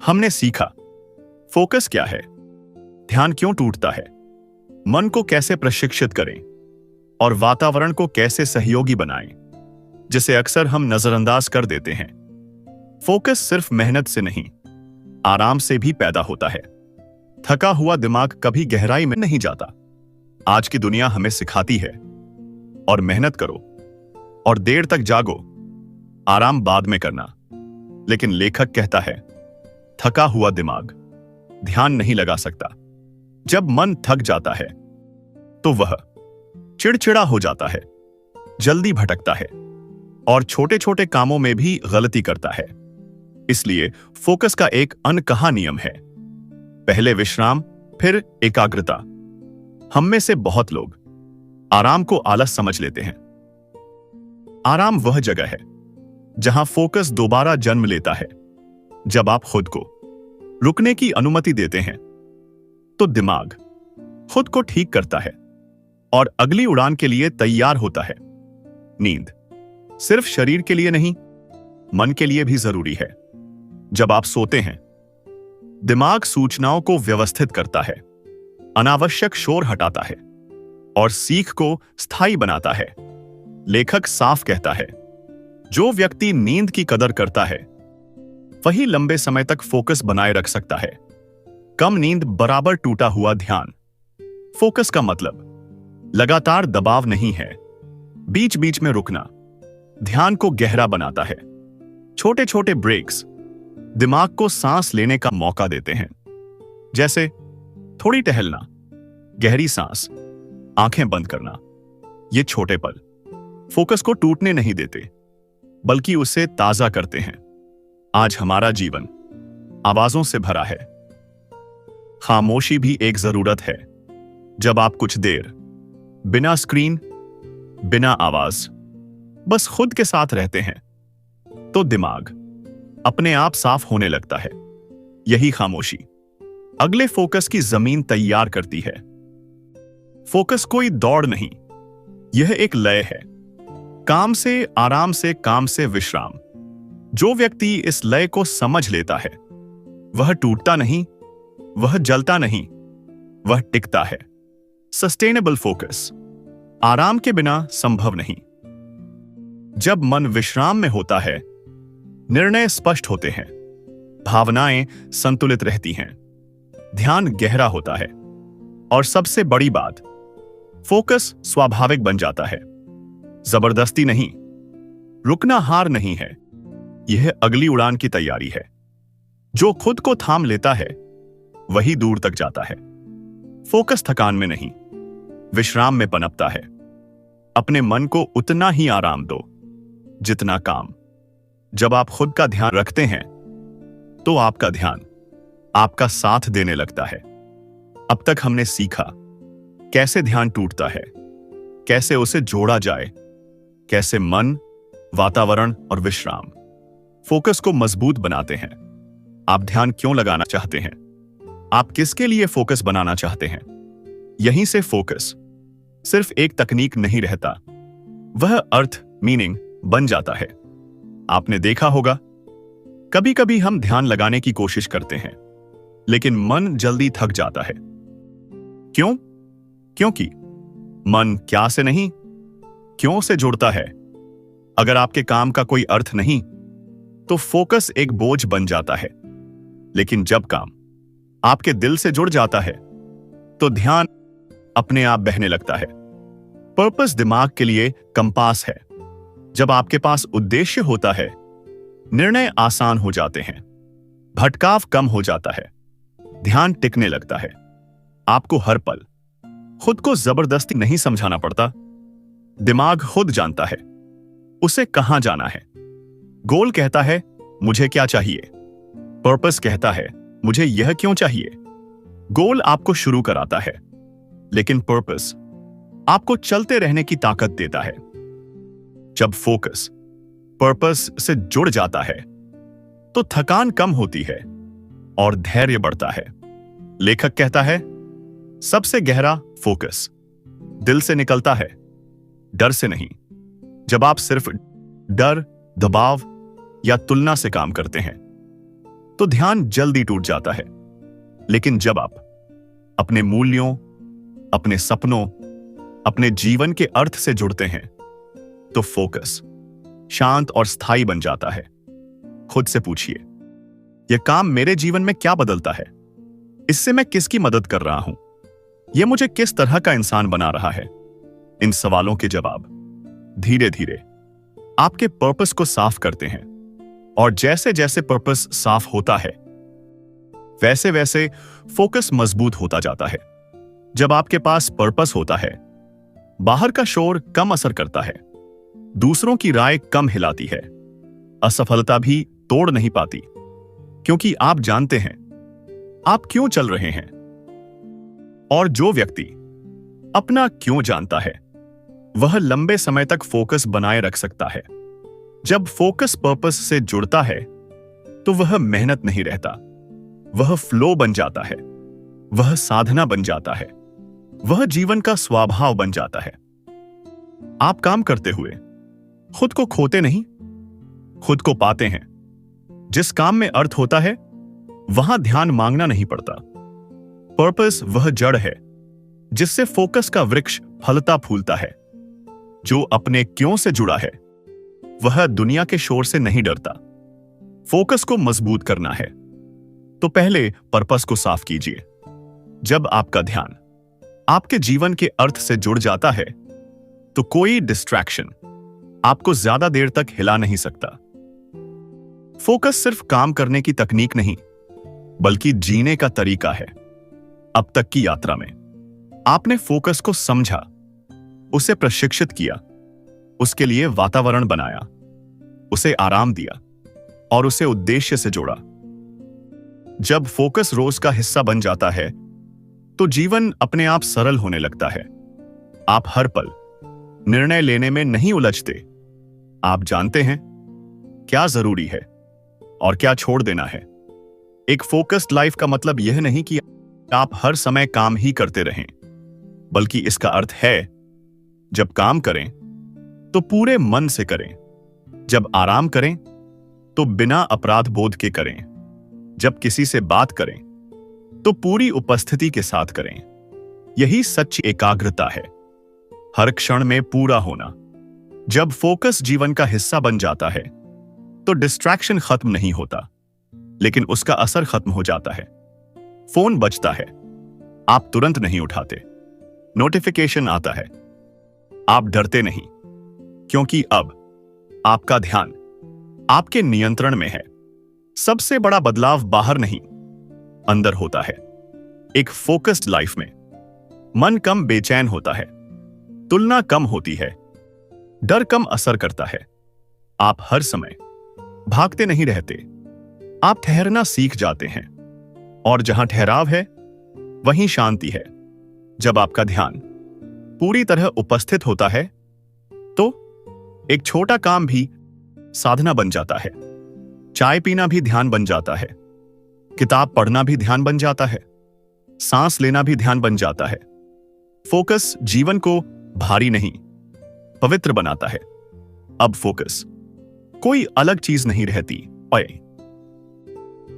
हमने सीखा फोकस क्या है, ध्यान क्यों टूटता है, मन को कैसे प्रशिक्षित करें और वातावरण को कैसे सहयोगी बनाएं, जिसे अक्सर हम नजरअंदाज कर देते हैं। फोकस सिर्फ मेहनत से नहीं, आराम से भी पैदा होता है। थका हुआ दिमाग कभी गहराई में नहीं जाता। आज की दुनिया हमें सिखाती है और मेहनत करो और देर तक जागो, आराम बाद में करना। लेकिन लेखक कहता है, थका हुआ दिमाग ध्यान नहीं लगा सकता। जब मन थक जाता है, तो वह चिड़चिड़ा हो जाता है, जल्दी भटकता है और छोटे छोटे कामों में भी गलती करता है। इसलिए फोकस का एक अनकहा नियम है, पहले विश्राम फिर एकाग्रता। हम में से बहुत लोग आराम को आलस समझ लेते हैं। आराम वह जगह है जहां फोकस दोबारा जन्म लेता है। जब आप खुद को रुकने की अनुमति देते हैं, तो दिमाग खुद को ठीक करता है और अगली उड़ान के लिए तैयार होता है। नींद सिर्फ शरीर के लिए नहीं, मन के लिए भी जरूरी है। जब आप सोते हैं, दिमाग सूचनाओं को व्यवस्थित करता है, अनावश्यक शोर हटाता है और सीख को स्थायी बनाता है। लेखक साफ कहता है, जो व्यक्ति नींद की कदर करता है, वही लंबे समय तक फोकस बनाए रख सकता है। कम नींद बराबर टूटा हुआ ध्यान। फोकस का मतलब लगातार दबाव नहीं है, बीच बीच में रुकना ध्यान को गहरा बनाता है। छोटे छोटे ब्रेक्स दिमाग को सांस लेने का मौका देते हैं, जैसे थोड़ी टहलना, गहरी सांस, आंखें बंद करना। ये छोटे पल फोकस को टूटने नहीं देते, बल्कि उसे ताजा करते हैं। आज हमारा जीवन आवाजों से भरा है। खामोशी भी एक जरूरत है। जब आप कुछ देर बिना स्क्रीन, बिना आवाज, बस खुद के साथ रहते हैं, तो दिमाग अपने आप साफ होने लगता है। यही खामोशी अगले फोकस की जमीन तैयार करती है। फोकस कोई दौड़ नहीं, यह एक लय है। काम से आराम से, काम से विश्राम। जो व्यक्ति इस लय को समझ लेता है, वह टूटता नहीं, वह जलता नहीं, वह टिकता है। सस्टेनेबल फोकस आराम के बिना संभव नहीं। जब मन विश्राम में होता है, निर्णय स्पष्ट होते हैं, भावनाएं संतुलित रहती हैं, ध्यान गहरा होता है, और सबसे बड़ी बात, फोकस स्वाभाविक बन जाता है। जबरदस्ती नहीं, रुकना हार नहीं है, यह अगली उड़ान की तैयारी है। जो खुद को थाम लेता है, वही दूर तक जाता है। फोकस थकान में नहीं, विश्राम में पनपता है। अपने मन को उतना ही आराम दो जितना काम। जब आप खुद का ध्यान रखते हैं, तो आपका ध्यान आपका साथ देने लगता है। अब तक हमने सीखा कैसे ध्यान टूटता है, कैसे उसे जोड़ा जाए, कैसे मन, वातावरण और विश्राम फोकस को मजबूत बनाते हैं। आप ध्यान क्यों लगाना चाहते हैं? आप किसके लिए फोकस बनाना चाहते हैं? यहीं से फोकस सिर्फ एक तकनीक नहीं रहता, वह अर्थ, मीनिंग बन जाता है। आपने देखा होगा, कभी कभी हम ध्यान लगाने की कोशिश करते हैं, लेकिन मन जल्दी थक जाता है। क्यों? क्योंकि मन क्या से नहीं, क्यों से जुड़ता है। अगर आपके काम का कोई अर्थ नहीं, तो फोकस एक बोझ बन जाता है। लेकिन जब काम आपके दिल से जुड़ जाता है, तो ध्यान अपने आप बहने लगता है। पर्पस दिमाग के लिए कंपास है। जब आपके पास उद्देश्य होता है, निर्णय आसान हो जाते हैं, भटकाव कम हो जाता है, ध्यान टिकने लगता है। आपको हर पल खुद को जबरदस्ती नहीं समझाना पड़ता। दिमाग खुद जानता है उसे कहां जाना है। गोल कहता है मुझे क्या चाहिए, पर्पस कहता है मुझे यह क्यों चाहिए। गोल आपको शुरू कराता है, लेकिन पर्पस आपको चलते रहने की ताकत देता है। जब फोकस पर्पस से जुड़ जाता है, तो थकान कम होती है और धैर्य बढ़ता है। लेखक कहता है सबसे गहरा फोकस दिल से निकलता है, डर से नहीं। जब आप सिर्फ डर, दबाव या तुलना से काम करते हैं, तो ध्यान जल्दी टूट जाता है। लेकिन जब आप अपने मूल्यों, अपने सपनों, अपने जीवन के अर्थ से जुड़ते हैं, तो फोकस शांत और स्थायी बन जाता है। खुद से पूछिए, यह काम मेरे जीवन में क्या बदलता है? इससे मैं किसकी मदद कर रहा हूं? यह मुझे किस तरह का इंसान बना रहा है? इन सवालों के जवाब धीरे धीरे आपके पर्पस को साफ करते हैं। और जैसे जैसे पर्पस साफ होता है, वैसे वैसे फोकस मजबूत होता जाता है। जब आपके पास पर्पस होता है, बाहर का शोर कम असर करता है, दूसरों की राय कम हिलाती है, असफलता भी तोड़ नहीं पाती, क्योंकि आप जानते हैं आप क्यों चल रहे हैं। और जो व्यक्ति अपना क्यों जानता है, वह लंबे समय तक फोकस बनाए रख सकता है। जब फोकस पर्पस से जुड़ता है, तो वह मेहनत नहीं रहता, वह फ्लो बन जाता है, वह साधना बन जाता है, वह जीवन का स्वभाव बन जाता है। आप काम करते हुए खुद को खोते नहीं, खुद को पाते हैं। जिस काम में अर्थ होता है, वहां ध्यान मांगना नहीं पड़ता। पर्पस वह जड़ है जिससे फोकस का वृक्ष फलता फूलता है। जो अपने क्यों से जुड़ा है, वह दुनिया के शोर से नहीं डरता। फोकस को मजबूत करना है, तो पहले पर्पस को साफ कीजिए। जब आपका ध्यान आपके जीवन के अर्थ से जुड़ जाता है, तो कोई डिस्ट्रैक्शन आपको ज्यादा देर तक हिला नहीं सकता। फोकस सिर्फ काम करने की तकनीक नहीं, बल्कि जीने का तरीका है। अब तक की यात्रा में आपने फोकस को समझा, उसे प्रशिक्षित किया, उसके लिए वातावरण बनाया, उसे आराम दिया और उसे उद्देश्य से जोड़ा। जब फोकस रोज का हिस्सा बन जाता है तो जीवन अपने आप सरल होने लगता है। आप हर पल निर्णय लेने में नहीं उलझते। आप जानते हैं क्या जरूरी है और क्या छोड़ देना है। एक फोकस्ड लाइफ का मतलब यह नहीं कि आप हर समय काम ही करते रहें, बल्कि इसका अर्थ है जब काम करें तो पूरे मन से करें, जब आराम करें तो बिना अपराध बोध के करें, जब किसी से बात करें तो पूरी उपस्थिति के साथ करें। यही सच्ची एकाग्रता है, हर क्षण में पूरा होना। जब फोकस जीवन का हिस्सा बन जाता है तो डिस्ट्रैक्शन खत्म नहीं होता, लेकिन उसका असर खत्म हो जाता है। फोन बजता है, आप तुरंत नहीं उठाते। नोटिफिकेशन आता है, आप डरते नहीं, क्योंकि अब आपका ध्यान आपके नियंत्रण में है। सबसे बड़ा बदलाव बाहर नहीं, अंदर होता है। एक फोकस्ड लाइफ में मन कम बेचैन होता है, तुलना कम होती है, डर कम असर करता है। आप हर समय भागते नहीं रहते, आप ठहरना सीख जाते हैं, और जहां ठहराव है वहीं शांति है। जब आपका ध्यान पूरी तरह उपस्थित होता है तो एक छोटा काम भी साधना बन जाता है। चाय पीना भी ध्यान बन जाता है, किताब पढ़ना भी ध्यान बन जाता है, सांस लेना भी ध्यान बन जाता है। फोकस जीवन को भारी नहीं, पवित्र बनाता है। अब फोकस कोई अलग चीज नहीं रहती,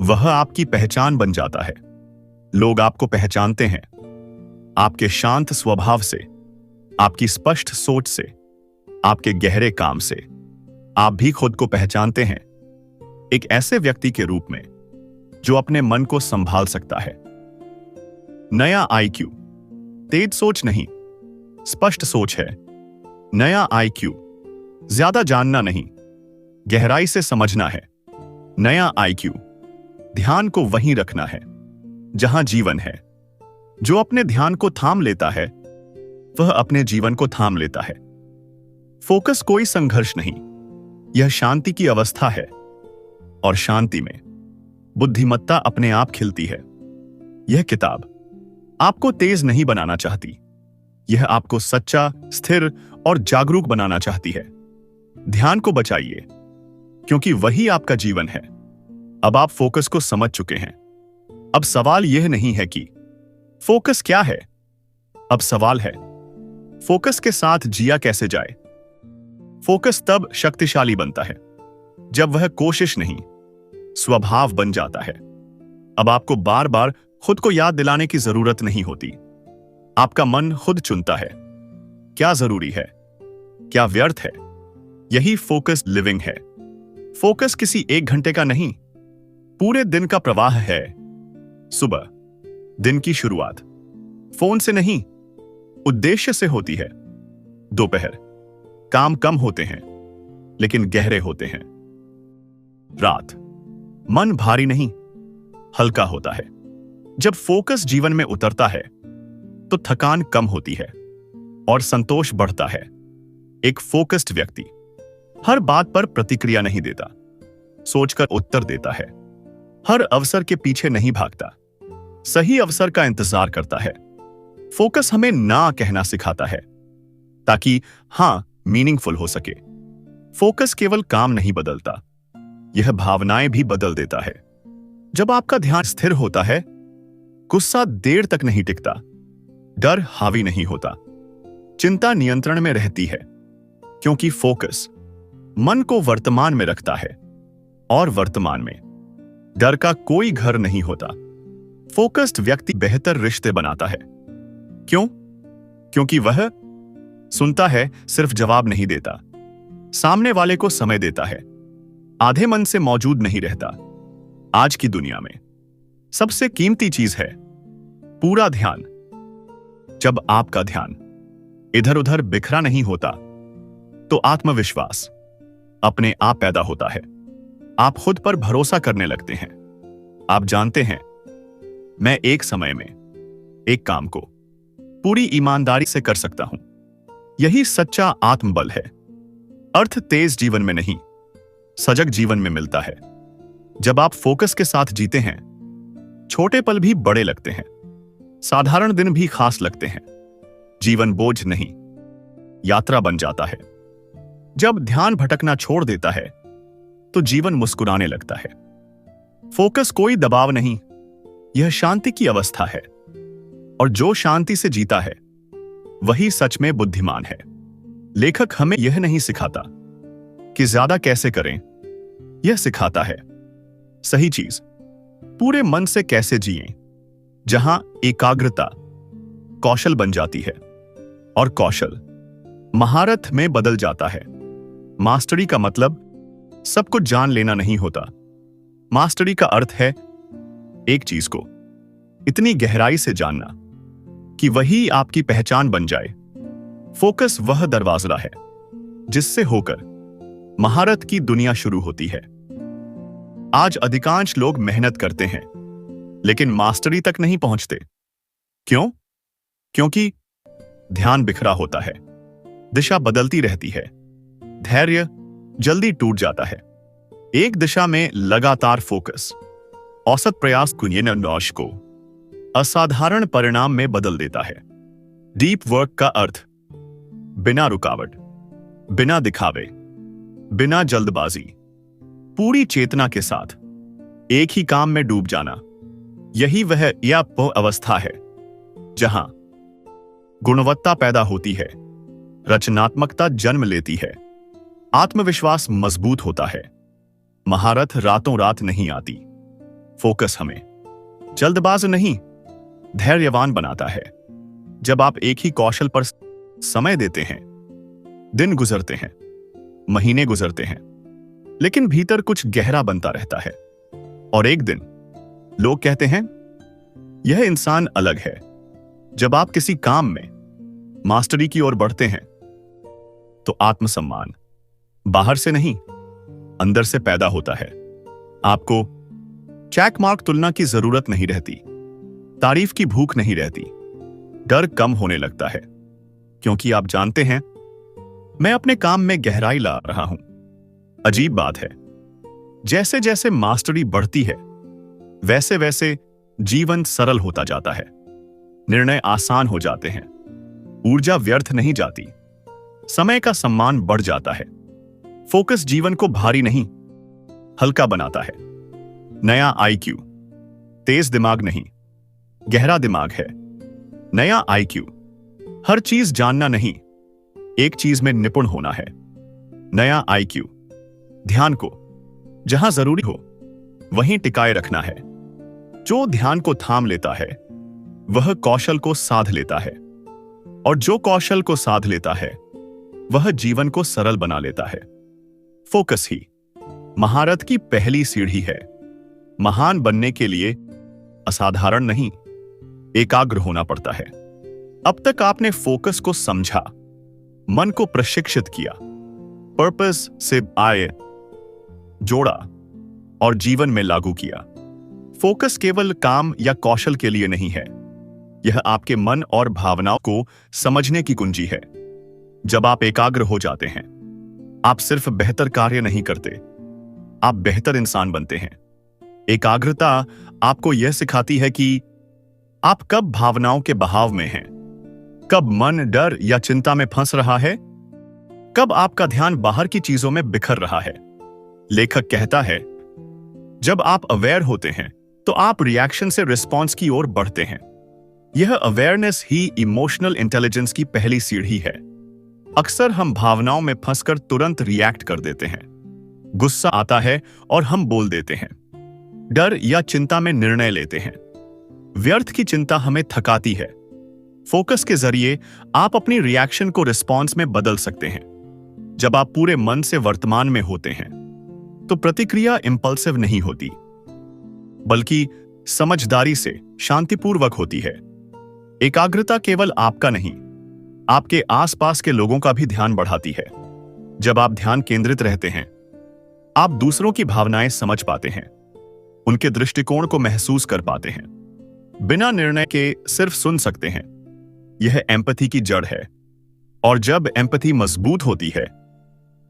वह आपकी पहचान बन जाता है। लोग आपको पहचानते हैं आपके शांत स्वभाव से, आपकी स्पष्ट सोच से, आपके गहरे काम से। आप भी खुद को पहचानते हैं एक ऐसे व्यक्ति के रूप में जो अपने मन को संभाल सकता है। नया आईक्यू तेज सोच नहीं, स्पष्ट सोच है। नया आईक्यू ज्यादा जानना नहीं, गहराई से समझना है। नया आईक्यू ध्यान को वहीं रखना है जहां जीवन है। जो अपने ध्यान को थाम लेता है वह अपने जीवन को थाम लेता है। फोकस कोई संघर्ष नहीं, यह शांति की अवस्था है, और शांति में बुद्धिमत्ता अपने आप खिलती है। यह किताब आपको तेज नहीं बनाना चाहती, यह आपको सच्चा, स्थिर और जागरूक बनाना चाहती है। ध्यान को बचाइए, क्योंकि वही आपका जीवन है। अब आप फोकस को समझ चुके हैं। अब सवाल यह नहीं है कि फोकस क्या है, अब सवाल है फोकस के साथ जिया कैसे जाए। फोकस तब शक्तिशाली बनता है जब वह कोशिश नहीं, स्वभाव बन जाता है। अब आपको बार बार खुद को याद दिलाने की जरूरत नहीं होती। आपका मन खुद चुनता है क्या जरूरी है, क्या व्यर्थ है। यही फोकस्ड लिविंग है। फोकस किसी एक घंटे का नहीं, पूरे दिन का प्रवाह है। सुबह दिन की शुरुआत फोन से नहीं, उद्देश्य से होती है। दोपहर काम कम होते हैं लेकिन गहरे होते हैं। रात मन भारी नहीं, हल्का होता है। जब फोकस जीवन में उतरता है तो थकान कम होती है और संतोष बढ़ता है। एक फोकस्ड व्यक्ति हर बात पर प्रतिक्रिया नहीं देता, सोचकर उत्तर देता है। हर अवसर के पीछे नहीं भागता, सही अवसर का इंतजार करता है। फोकस हमें ना कहना सिखाता है ताकि हां मीनिंगफुल हो सके। फोकस केवल काम नहीं बदलता, यह भावनाएं भी बदल देता है। जब आपका ध्यान स्थिर होता है, गुस्सा देर तक नहीं टिकता, डर हावी नहीं होता, चिंता नियंत्रण में रहती है, क्योंकि फोकस मन को वर्तमान में रखता है, और वर्तमान में डर का कोई घर नहीं होता। फोकस्ड व्यक्ति बेहतर रिश्ते बनाता है। क्यों? क्योंकि वह सुनता है, सिर्फ जवाब नहीं देता। सामने वाले को समय देता है, आधे मन से मौजूद नहीं रहता। आज की दुनिया में सबसे कीमती चीज है पूरा ध्यान। जब आपका ध्यान इधर उधर बिखरा नहीं होता तो आत्मविश्वास अपने आप पैदा होता है। आप खुद पर भरोसा करने लगते हैं। आप जानते हैं, मैं एक समय में एक काम को पूरी ईमानदारी से कर सकता हूं। यही सच्चा आत्मबल है। अर्थ तेज जीवन में नहीं, सजग जीवन में मिलता है। जब आप फोकस के साथ जीते हैं, छोटे पल भी बड़े लगते हैं, साधारण दिन भी खास लगते हैं। जीवन बोझ नहीं, यात्रा बन जाता है। जब ध्यान भटकना छोड़ देता है तो जीवन मुस्कुराने लगता है। फोकस कोई दबाव नहीं, यह शांति की अवस्था है। और जो शांति से जीता है वही सच में बुद्धिमान है। लेखक हमें यह नहीं सिखाता कि ज्यादा कैसे करें, यह सिखाता है सही चीज पूरे मन से कैसे जिएं, जहां एकाग्रता कौशल बन जाती है और कौशल महारत में बदल जाता है। मास्टरी का मतलब सब कुछ जान लेना नहीं होता। मास्टरी का अर्थ है एक चीज को इतनी गहराई से जानना कि वही आपकी पहचान बन जाए। फोकस वह दरवाजा है जिससे होकर महारत की दुनिया शुरू होती है। आज अधिकांश लोग मेहनत करते हैं लेकिन मास्टरी तक नहीं पहुंचते। क्यों? क्योंकि ध्यान बिखरा होता है, दिशा बदलती रहती है, धैर्य जल्दी टूट जाता है। एक दिशा में लगातार फोकस औसत प्रयास नौश को असाधारण परिणाम में बदल देता है। डीप वर्क का अर्थ बिना रुकावट, बिना दिखावे, बिना जल्दबाजी, पूरी चेतना के साथ एक ही काम में डूब जाना। यही वह अवस्था है जहां गुणवत्ता पैदा होती है, रचनात्मकता जन्म लेती है, आत्मविश्वास मजबूत होता है। महारत रातों रात नहीं आती। फोकस हमें जल्दबाज नहीं, धैर्यवान बनाता है। जब आप एक ही कौशल पर समय देते हैं, दिन गुजरते हैं, महीने गुजरते हैं, लेकिन भीतर कुछ गहरा बनता रहता है। और एक दिन लोग कहते हैं यह इंसान अलग है। जब आप किसी काम में मास्टरी की ओर बढ़ते हैं तो आत्मसम्मान बाहर से नहीं, अंदर से पैदा होता है। आपको चेक मार्क तुलना की जरूरत नहीं रहती, तारीफ की भूख नहीं रहती। डर कम होने लगता है क्योंकि आप जानते हैं मैं अपने काम में गहराई ला रहा हूं। अजीब बात है, जैसे जैसे मास्टरी बढ़ती है वैसे वैसे जीवन सरल होता जाता है। निर्णय आसान हो जाते हैं, ऊर्जा व्यर्थ नहीं जाती, समय का सम्मान बढ़ जाता है। फोकस जीवन को भारी नहीं, हल्का बनाता है। नया आईक्यू, तेज दिमाग नहीं, गहरा दिमाग है। नया आईक्यू हर चीज जानना नहीं, एक चीज में निपुण होना है। नया आईक्यू ध्यान को जहां जरूरी हो वहीं टिकाए रखना है। जो ध्यान को थाम लेता है वह कौशल को साध लेता है, और जो कौशल को साध लेता है वह जीवन को सरल बना लेता है। फोकस ही महारत की पहली सीढ़ी है। महान बनने के लिए असाधारण नहीं, एकाग्र होना पड़ता है। अब तक आपने फोकस को समझा, मन को प्रशिक्षित किया, पर्पस से आए जोड़ा और जीवन में लागू किया। फोकस केवल काम या कौशल के लिए नहीं है, यह आपके मन और भावनाओं को समझने की कुंजी है। जब आप एकाग्र हो जाते हैं, आप सिर्फ बेहतर कार्य नहीं करते, आप बेहतर इंसान बनते हैं। एकाग्रता आपको यह सिखाती है कि आप कब भावनाओं के बहाव में हैं, कब मन डर या चिंता में फंस रहा है, कब आपका ध्यान बाहर की चीजों में बिखर रहा है। लेखक कहता है जब आप अवेयर होते हैं तो आप रिएक्शन से रिस्पॉन्स की ओर बढ़ते हैं। यह अवेयरनेस ही इमोशनल इंटेलिजेंस की पहली सीढ़ी है। अक्सर हम भावनाओं में फंसकर तुरंत रिएक्ट कर देते हैं। गुस्सा आता है और हम बोल देते हैं, डर या चिंता में निर्णय लेते हैं। व्यर्थ की चिंता हमें थकाती है। फोकस के जरिए आप अपनी रिएक्शन को रिस्पॉन्स में बदल सकते हैं। जब आप पूरे मन से वर्तमान में होते हैं तो प्रतिक्रिया इंपल्सिव नहीं होती, बल्कि समझदारी से शांतिपूर्वक होती है। एकाग्रता केवल आपका नहीं, आपके आसपास के लोगों का भी ध्यान बढ़ाती है। जब आप ध्यान केंद्रित रहते हैं, आप दूसरों की भावनाएं समझ पाते हैं, उनके दृष्टिकोण को महसूस कर पाते हैं। बिना निर्णय के सिर्फ सुन सकते हैं, यह एम्पैथी की जड़ है, और जब एम्पैथी मजबूत होती है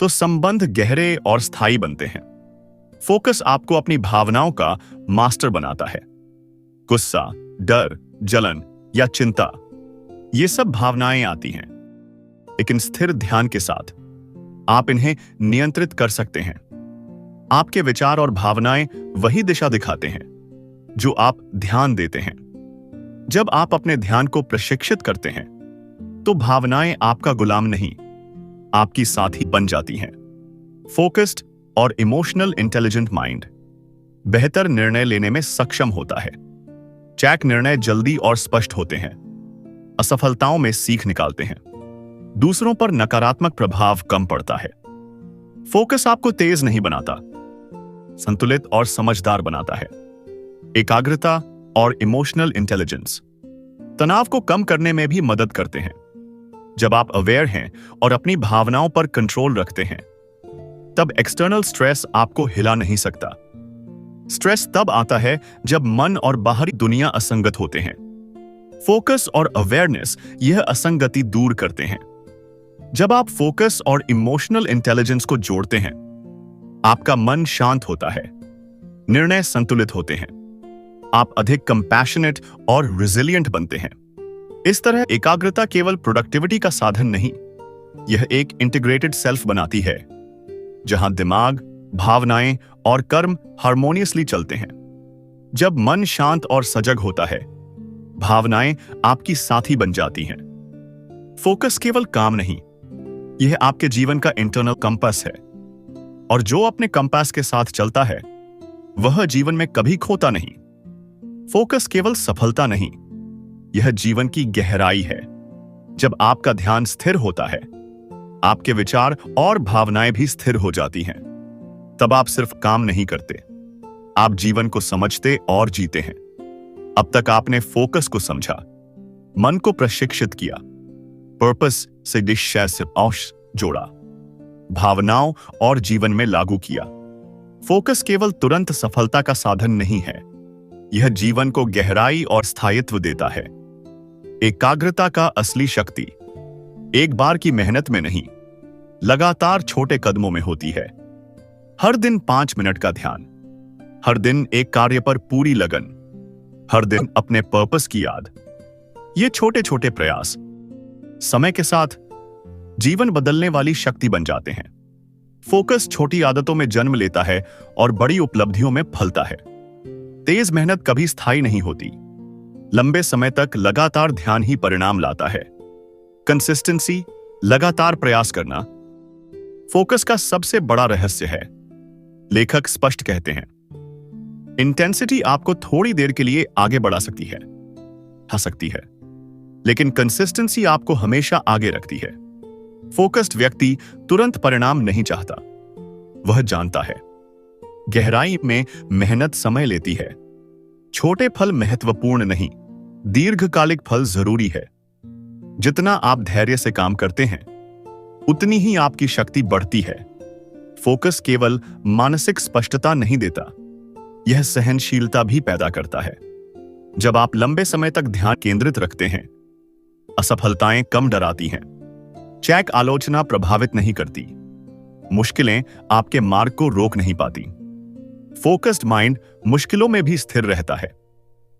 तो संबंध गहरे और स्थायी बनते हैं। फोकस आपको अपनी भावनाओं का मास्टर बनाता है। गुस्सा, डर, जलन या चिंता, ये सब भावनाएं आती हैं, लेकिन स्थिर ध्यान के साथ आप इन्हें नियंत्रित कर सकते हैं। आपके विचार और भावनाएं वही दिशा दिखाते हैं जो आप ध्यान देते हैं। जब आप अपने ध्यान को प्रशिक्षित करते हैं तो भावनाएं आपका गुलाम नहीं, आपकी साथी बन जाती हैं। फोकस्ड और इमोशनल इंटेलिजेंट माइंड बेहतर निर्णय लेने में सक्षम होता है। चैक निर्णय जल्दी और स्पष्ट होते हैं, असफलताओं में सीख निकालते हैं, दूसरों पर नकारात्मक प्रभाव कम पड़ता है। फोकस आपको तेज नहीं बनाता, संतुलित और समझदार बनाता है। एकाग्रता और इमोशनल इंटेलिजेंस तनाव को कम करने में भी मदद करते हैं। जब आप अवेयर हैं और अपनी भावनाओं पर कंट्रोल रखते हैं, तब एक्सटर्नल स्ट्रेस आपको हिला नहीं सकता। स्ट्रेस तब आता है जब मन और बाहरी दुनिया असंगत होते हैं। फोकस और अवेयरनेस यह असंगति दूर करते हैं। जब आप फोकस और इमोशनल इंटेलिजेंस को जोड़ते हैं, आपका मन शांत होता है, निर्णय संतुलित होते हैं, आप अधिक कंपैशनेट और रिजिलिएंट बनते हैं। इस तरह एकाग्रता केवल प्रोडक्टिविटी का साधन नहीं, यह एक इंटीग्रेटेड सेल्फ बनाती है, जहां दिमाग, भावनाएं और कर्म हार्मोनियसली चलते हैं। जब मन शांत और सजग होता है, भावनाएं आपकी साथी बन जाती हैं। फोकस केवल काम नहीं, यह आपके जीवन का इंटरनल कंपास है, और जो अपने कंपास के साथ चलता है वह जीवन में कभी खोता नहीं। फोकस केवल सफलता नहीं, यह जीवन की गहराई है। जब आपका ध्यान स्थिर होता है, आपके विचार और भावनाएं भी स्थिर हो जाती हैं। तब आप सिर्फ काम नहीं करते, आप जीवन को समझते और जीते हैं। अब तक आपने फोकस को समझा, मन को प्रशिक्षित किया, पर्पस से दिशा से औश जोड़ा, भावनाओं और जीवन में लागू किया। फोकस केवल तुरंत सफलता का साधन नहीं है, यह जीवन को गहराई और स्थायित्व देता है। एकाग्रता का असली शक्ति एक बार की मेहनत में नहीं, लगातार छोटे कदमों में होती है। हर दिन 5 मिनट का ध्यान, हर दिन एक कार्य पर पूरी लगन, हर दिन अपने पर्पस की याद। ये छोटे छोटे प्रयास समय के साथ जीवन बदलने वाली शक्ति बन जाते हैं। फोकस छोटी आदतों में जन्म लेता है और बड़ी उपलब्धियों में फलता है। तेज मेहनत कभी स्थायी नहीं होती, लंबे समय तक लगातार ध्यान ही परिणाम लाता है। कंसिस्टेंसी, लगातार प्रयास करना, फोकस का सबसे बड़ा रहस्य है। लेखक स्पष्ट कहते हैं, इंटेंसिटी आपको थोड़ी देर के लिए आगे बढ़ा सकती है, लेकिन कंसिस्टेंसी आपको हमेशा आगे रखती है। फोकस्ड व्यक्ति तुरंत परिणाम नहीं चाहता, वह जानता है गहराई में मेहनत समय लेती है। छोटे फल महत्वपूर्ण नहीं, दीर्घकालिक फल जरूरी है। जितना आप धैर्य से काम करते हैं, उतनी ही आपकी शक्ति बढ़ती है। फोकस केवल मानसिक स्पष्टता नहीं देता, यह सहनशीलता भी पैदा करता है। जब आप लंबे समय तक ध्यान केंद्रित रखते हैं, असफलताएं कम डराती हैं, चैक आलोचना प्रभावित नहीं करती, मुश्किलें आपके मार्ग को रोक नहीं पाती। फोकस्ड माइंड मुश्किलों में भी स्थिर रहता है।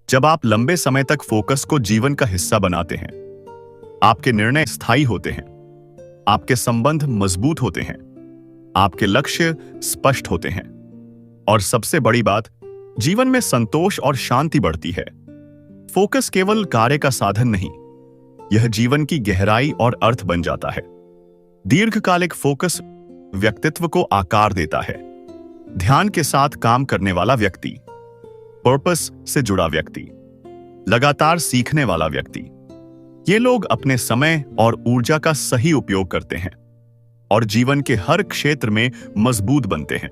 जब आप लंबे समय तक फोकस को जीवन का हिस्सा बनाते हैं, आपके निर्णय स्थायी होते हैं, आपके संबंध मजबूत होते हैं, आपके लक्ष्य स्पष्ट होते हैं, और सबसे बड़ी बात, जीवन में संतोष और शांति बढ़ती है। फोकस केवल कार्य का साधन नहीं, यह जीवन की गहराई और अर्थ बन जाता है। दीर्घकालिक फोकस व्यक्तित्व को आकार देता है। ध्यान के साथ काम करने वाला व्यक्ति, पर्पस से जुड़ा व्यक्ति, लगातार सीखने वाला व्यक्ति, ये लोग अपने समय और ऊर्जा का सही उपयोग करते हैं और जीवन के हर क्षेत्र में मजबूत बनते हैं।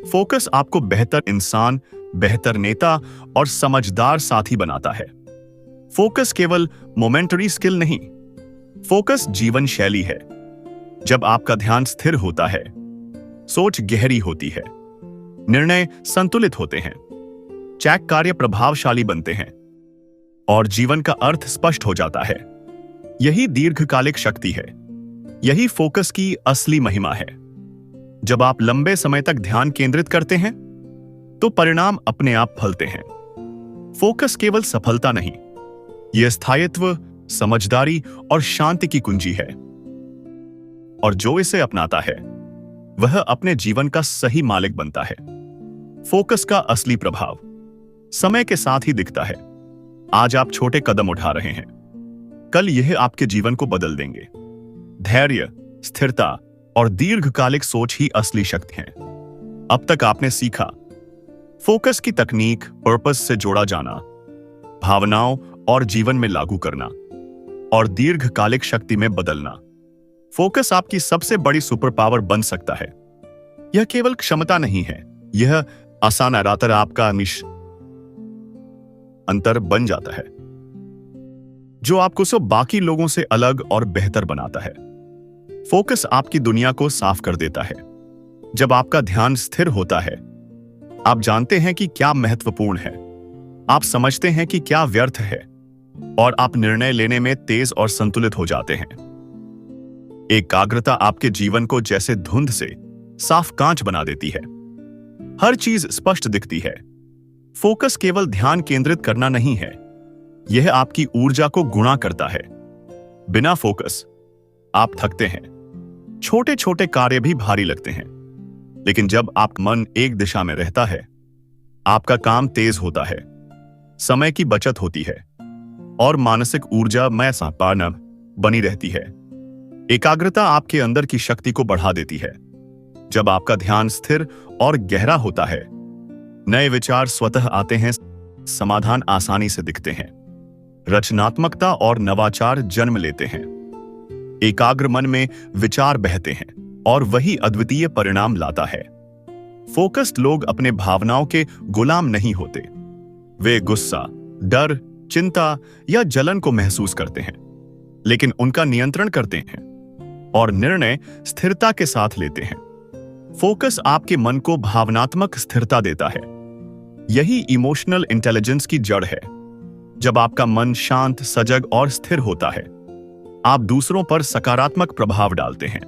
फोकस आपको बेहतर इंसान, बेहतर नेता और समझदार साथी बनाता है। फोकस केवल मोमेंटरी स्किल नहीं, फोकस जीवन शैली है। जब आपका ध्यान स्थिर होता है, सोच गहरी होती है, निर्णय संतुलित होते हैं, चैक कार्य प्रभावशाली बनते हैं और जीवन का अर्थ स्पष्ट हो जाता है। यही दीर्घकालिक शक्ति है। यही फोकस की असली महिमा है। जब आप लंबे समय तक ध्यान केंद्रित करते हैं तो परिणाम अपने आप फलते हैं। फोकस केवल सफलता नहीं, यह स्थायित्व, समझदारी और शांति की कुंजी है। और जो इसे अपनाता है वह अपने जीवन का सही मालिक बनता है। फोकस का असली प्रभाव समय के साथ ही दिखता है। आज आप छोटे कदम उठा रहे हैं, कल यह आपके जीवन को बदल देंगे। धैर्य, स्थिरता और दीर्घकालिक सोच ही असली शक्ति है। अब तक आपने सीखा फोकस की तकनीक, पर्पस से जोड़ा जाना, भावनाओं और जीवन में लागू करना और दीर्घकालिक शक्ति में बदलना। फोकस आपकी सबसे बड़ी सुपर पावर बन सकता है। यह केवल क्षमता नहीं है, यह आसान रातर आपका अंतर बन जाता है, जो आपको सब बाकी लोगों से अलग और बेहतर बनाता है। फोकस आपकी दुनिया को साफ कर देता है। जब आपका ध्यान स्थिर होता है, आप जानते हैं कि क्या महत्वपूर्ण है, आप समझते हैं कि क्या व्यर्थ है, और आप निर्णय लेने में तेज और संतुलित हो जाते हैं। एकाग्रता आपके जीवन को जैसे धुंध से साफ कांच बना देती है। हर चीज स्पष्ट दिखती है। फोकस केवल ध्यान केंद्रित करना नहीं है, यह आपकी ऊर्जा को गुणा करता है। बिना फोकस आप थकते हैं, छोटे छोटे कार्य भी भारी लगते हैं। लेकिन जब आपका मन एक दिशा में रहता है, आपका काम तेज होता है, समय की बचत होती है और मानसिक ऊर्जा में संपन्न बनी रहती है। एकाग्रता आपके अंदर की शक्ति को बढ़ा देती है। जब आपका ध्यान स्थिर और गहरा होता है, नए विचार स्वतः आते हैं, समाधान आसानी से दिखते हैं, रचनात्मकता और नवाचार जन्म लेते हैं। एकाग्र मन में विचार बहते हैं और वही अद्वितीय परिणाम लाता है। फोकस्ड लोग अपने भावनाओं के गुलाम नहीं होते। वे गुस्सा, डर, चिंता या जलन को महसूस करते हैं, लेकिन उनका नियंत्रण करते हैं और निर्णय स्थिरता के साथ लेते हैं। फोकस आपके मन को भावनात्मक स्थिरता देता है। यही इमोशनल इंटेलिजेंस की जड़ है। जब आपका मन शांत, सजग और स्थिर होता है, आप दूसरों पर सकारात्मक प्रभाव डालते हैं।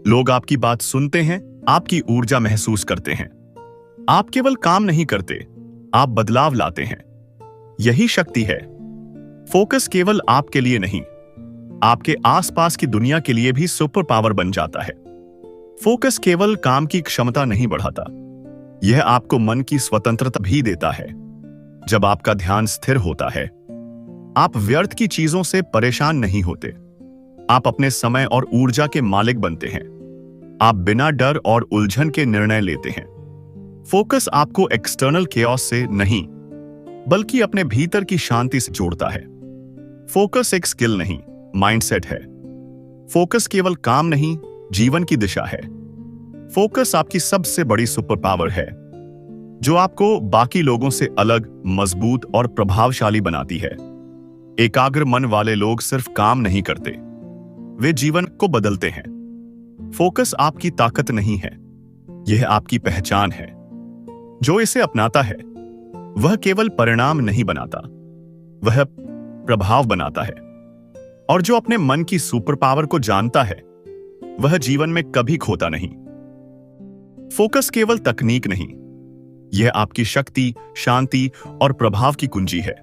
लोग आपकी बात सुनते हैं, आपकी ऊर्जा महसूस करते हैं। आप केवल काम नहीं करते, आप बदलाव लाते हैं। यही शक्ति है। फोकस केवल आपके लिए नहीं, आपके आसपास की दुनिया के लिए भी सुपर पावर बन जाता है। फोकस केवल काम की क्षमता नहीं बढ़ाता, यह आपको मन की स्वतंत्रता भी देता है। जब आपका ध्यान स्थिर होता है, आप व्यर्थ की चीजों से परेशान नहीं होते। आप अपने समय और ऊर्जा के मालिक बनते हैं। आप बिना डर और उलझन के निर्णय लेते हैं। फोकस आपको एक्सटर्नल केओस से नहीं, बल्कि अपने भीतर की शांति से जोड़ता है। फोकस एक स्किल नहीं, माइंडसेट है। फोकस केवल काम नहीं, जीवन की दिशा है। फोकस आपकी सबसे बड़ी सुपर पावर है, जो आपको बाकी लोगों से अलग, मजबूत और प्रभावशाली बनाती है। एकाग्र मन वाले लोग सिर्फ काम नहीं करते, वे जीवन को बदलते हैं। फोकस आपकी ताकत नहीं है, यह आपकी पहचान है। जो इसे अपनाता है वह केवल परिणाम नहीं बनाता, वह प्रभाव बनाता है। और जो अपने मन की सुपर पावर को जानता है वह जीवन में कभी खोता नहीं। फोकस केवल तकनीक नहीं, यह आपकी शक्ति, शांति और प्रभाव की कुंजी है।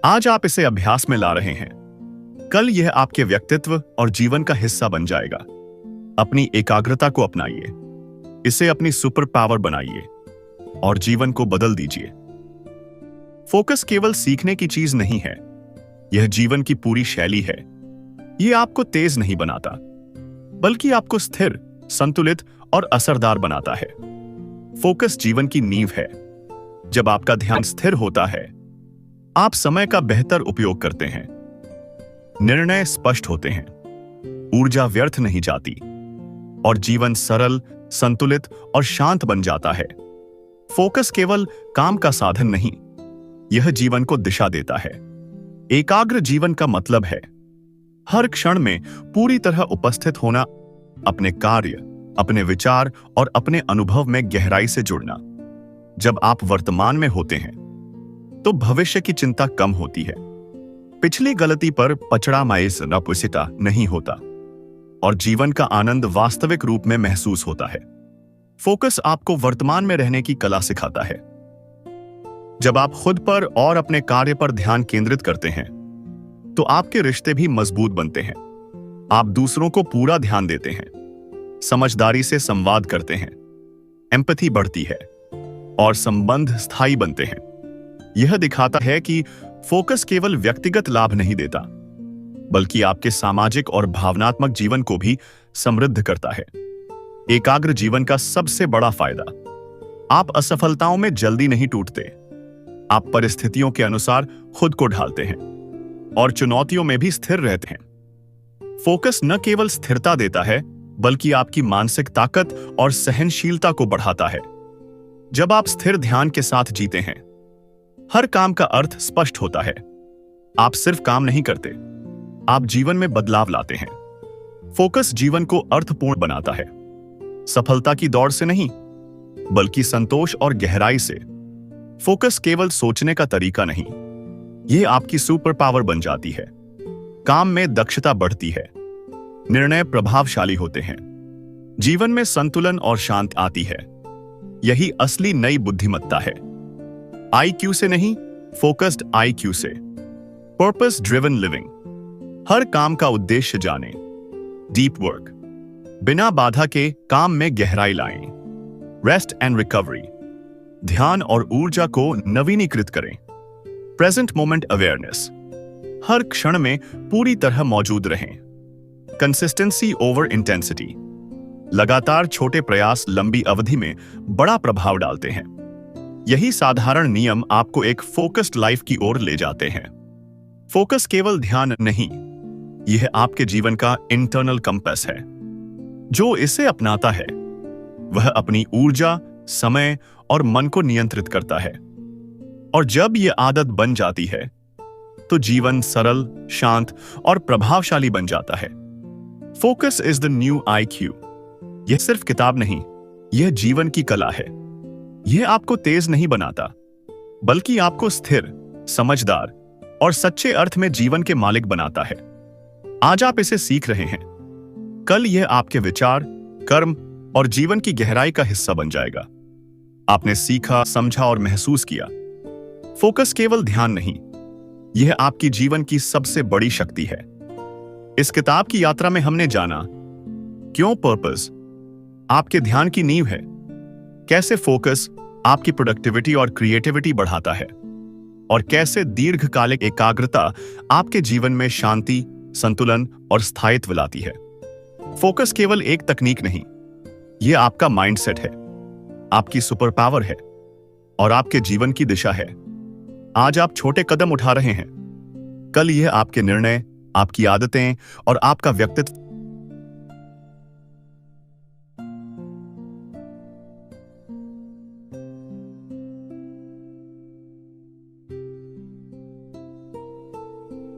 आज आप इसे अभ्यास में ला रहे हैं, कल यह आपके व्यक्तित्व और जीवन का हिस्सा बन जाएगा। अपनी एकाग्रता को अपनाइए, इसे अपनी सुपर पावर बनाइए और जीवन को बदल दीजिए। फोकस केवल सीखने की चीज नहीं है, यह जीवन की पूरी शैली है। यह आपको तेज नहीं बनाता, बल्कि आपको स्थिर, संतुलित और असरदार बनाता है। फोकस जीवन की नींव है। जब आपका ध्यान स्थिर होता है, आप समय का बेहतर उपयोग करते हैं, निर्णय स्पष्ट होते हैं, ऊर्जा व्यर्थ नहीं जाती और जीवन सरल, संतुलित और शांत बन जाता है। फोकस केवल काम का साधन नहीं, यह जीवन को दिशा देता है। एकाग्र जीवन का मतलब है हर क्षण में पूरी तरह उपस्थित होना, अपने कार्य, अपने विचार और अपने अनुभव में गहराई से जुड़ना। जब आप वर्तमान में होते हैं तो भविष्य की चिंता कम होती है, पिछली गलती पर पचड़ा माइस नपुसिता नहीं होता और जीवन का आनंद वास्तविक रूप में महसूस होता है। फोकस आपको वर्तमान में रहने की कला सिखाता है। जब आप खुद पर और अपने कार्य पर ध्यान केंद्रित करते हैं तो आपके रिश्ते भी मजबूत बनते हैं। आप दूसरों को पूरा ध्यान देते हैं, समझदारी से संवाद करते हैं, एम्पैथी बढ़ती है और संबंध स्थायी बनते हैं। यह दिखाता है कि फोकस केवल व्यक्तिगत लाभ नहीं देता, बल्कि आपके सामाजिक और भावनात्मक जीवन को भी समृद्ध करता है। एकाग्र जीवन का सबसे बड़ा फायदा, आप असफलताओं में जल्दी नहीं टूटते। आप परिस्थितियों के अनुसार खुद को ढालते हैं और चुनौतियों में भी स्थिर रहते हैं। फोकस न केवल स्थिरता देता है, बल्कि आपकी मानसिक ताकत और सहनशीलता को बढ़ाता है। जब आप स्थिर ध्यान के साथ जीते हैं, हर काम का अर्थ स्पष्ट होता है। आप सिर्फ काम नहीं करते, आप जीवन में बदलाव लाते हैं। फोकस जीवन को अर्थपूर्ण बनाता है, सफलता की दौड़ से नहीं, बल्कि संतोष और गहराई से। फोकस केवल सोचने का तरीका नहीं, यह आपकी सुपर पावर बन जाती है। काम में दक्षता बढ़ती है, निर्णय प्रभावशाली होते हैं, जीवन में संतुलन और शांति आती है। यही असली नई बुद्धिमत्ता है। IQ से नहीं, फोकस्ड IQ से। पर्पस ड्रिवन लिविंग, हर काम का उद्देश्य जानें। डीप वर्क, बिना बाधा के काम में गहराई लाएं। रेस्ट एंड रिकवरी, ध्यान और ऊर्जा को नवीनीकृत करें। प्रेजेंट मोमेंट अवेयरनेस, हर क्षण में पूरी तरह मौजूद रहें। कंसिस्टेंसी ओवर इंटेंसिटी, लगातार छोटे प्रयास लंबी अवधि में बड़ा प्रभाव डालते हैं। यही साधारण नियम आपको एक फोकस्ड लाइफ की ओर ले जाते हैं। फोकस केवल ध्यान नहीं, यह आपके जीवन का इंटरनल कंपास है। जो इसे अपनाता है वह अपनी ऊर्जा, समय और मन को नियंत्रित करता है। और जब यह आदत बन जाती है तो जीवन सरल, शांत और प्रभावशाली बन जाता है। Focus is the new IQ। यह सिर्फ किताब नहीं, यह जीवन की कला है। यह आपको तेज नहीं बनाता, बल्कि आपको स्थिर, समझदार और सच्चे अर्थ में जीवन के मालिक बनाता है। आज आप इसे सीख रहे हैं, कल यह आपके विचार, कर्म और जीवन की गहराई का हिस्सा बन जाएगा। आपने सीखा, समझा और महसूस किया। फोकस केवल ध्यान नहीं, यह आपकी जीवन की सबसे बड़ी शक्ति है। इस किताब की यात्रा में हमने जाना क्यों पर्पस आपके ध्यान की नींव है, कैसे फोकस आपकी प्रोडक्टिविटी और क्रिएटिविटी बढ़ाता है, और कैसे दीर्घकालिक एकाग्रता आपके जीवन में शांति, संतुलन और स्थायित्व लाती है। फोकस केवल एक तकनीक नहीं, यह आपका माइंडसेट है, आपकी सुपर पावर है और आपके जीवन की दिशा है। आज आप छोटे कदम उठा रहे हैं, कल यह आपके निर्णय, आपकी आदतें और आपका व्यक्तित्व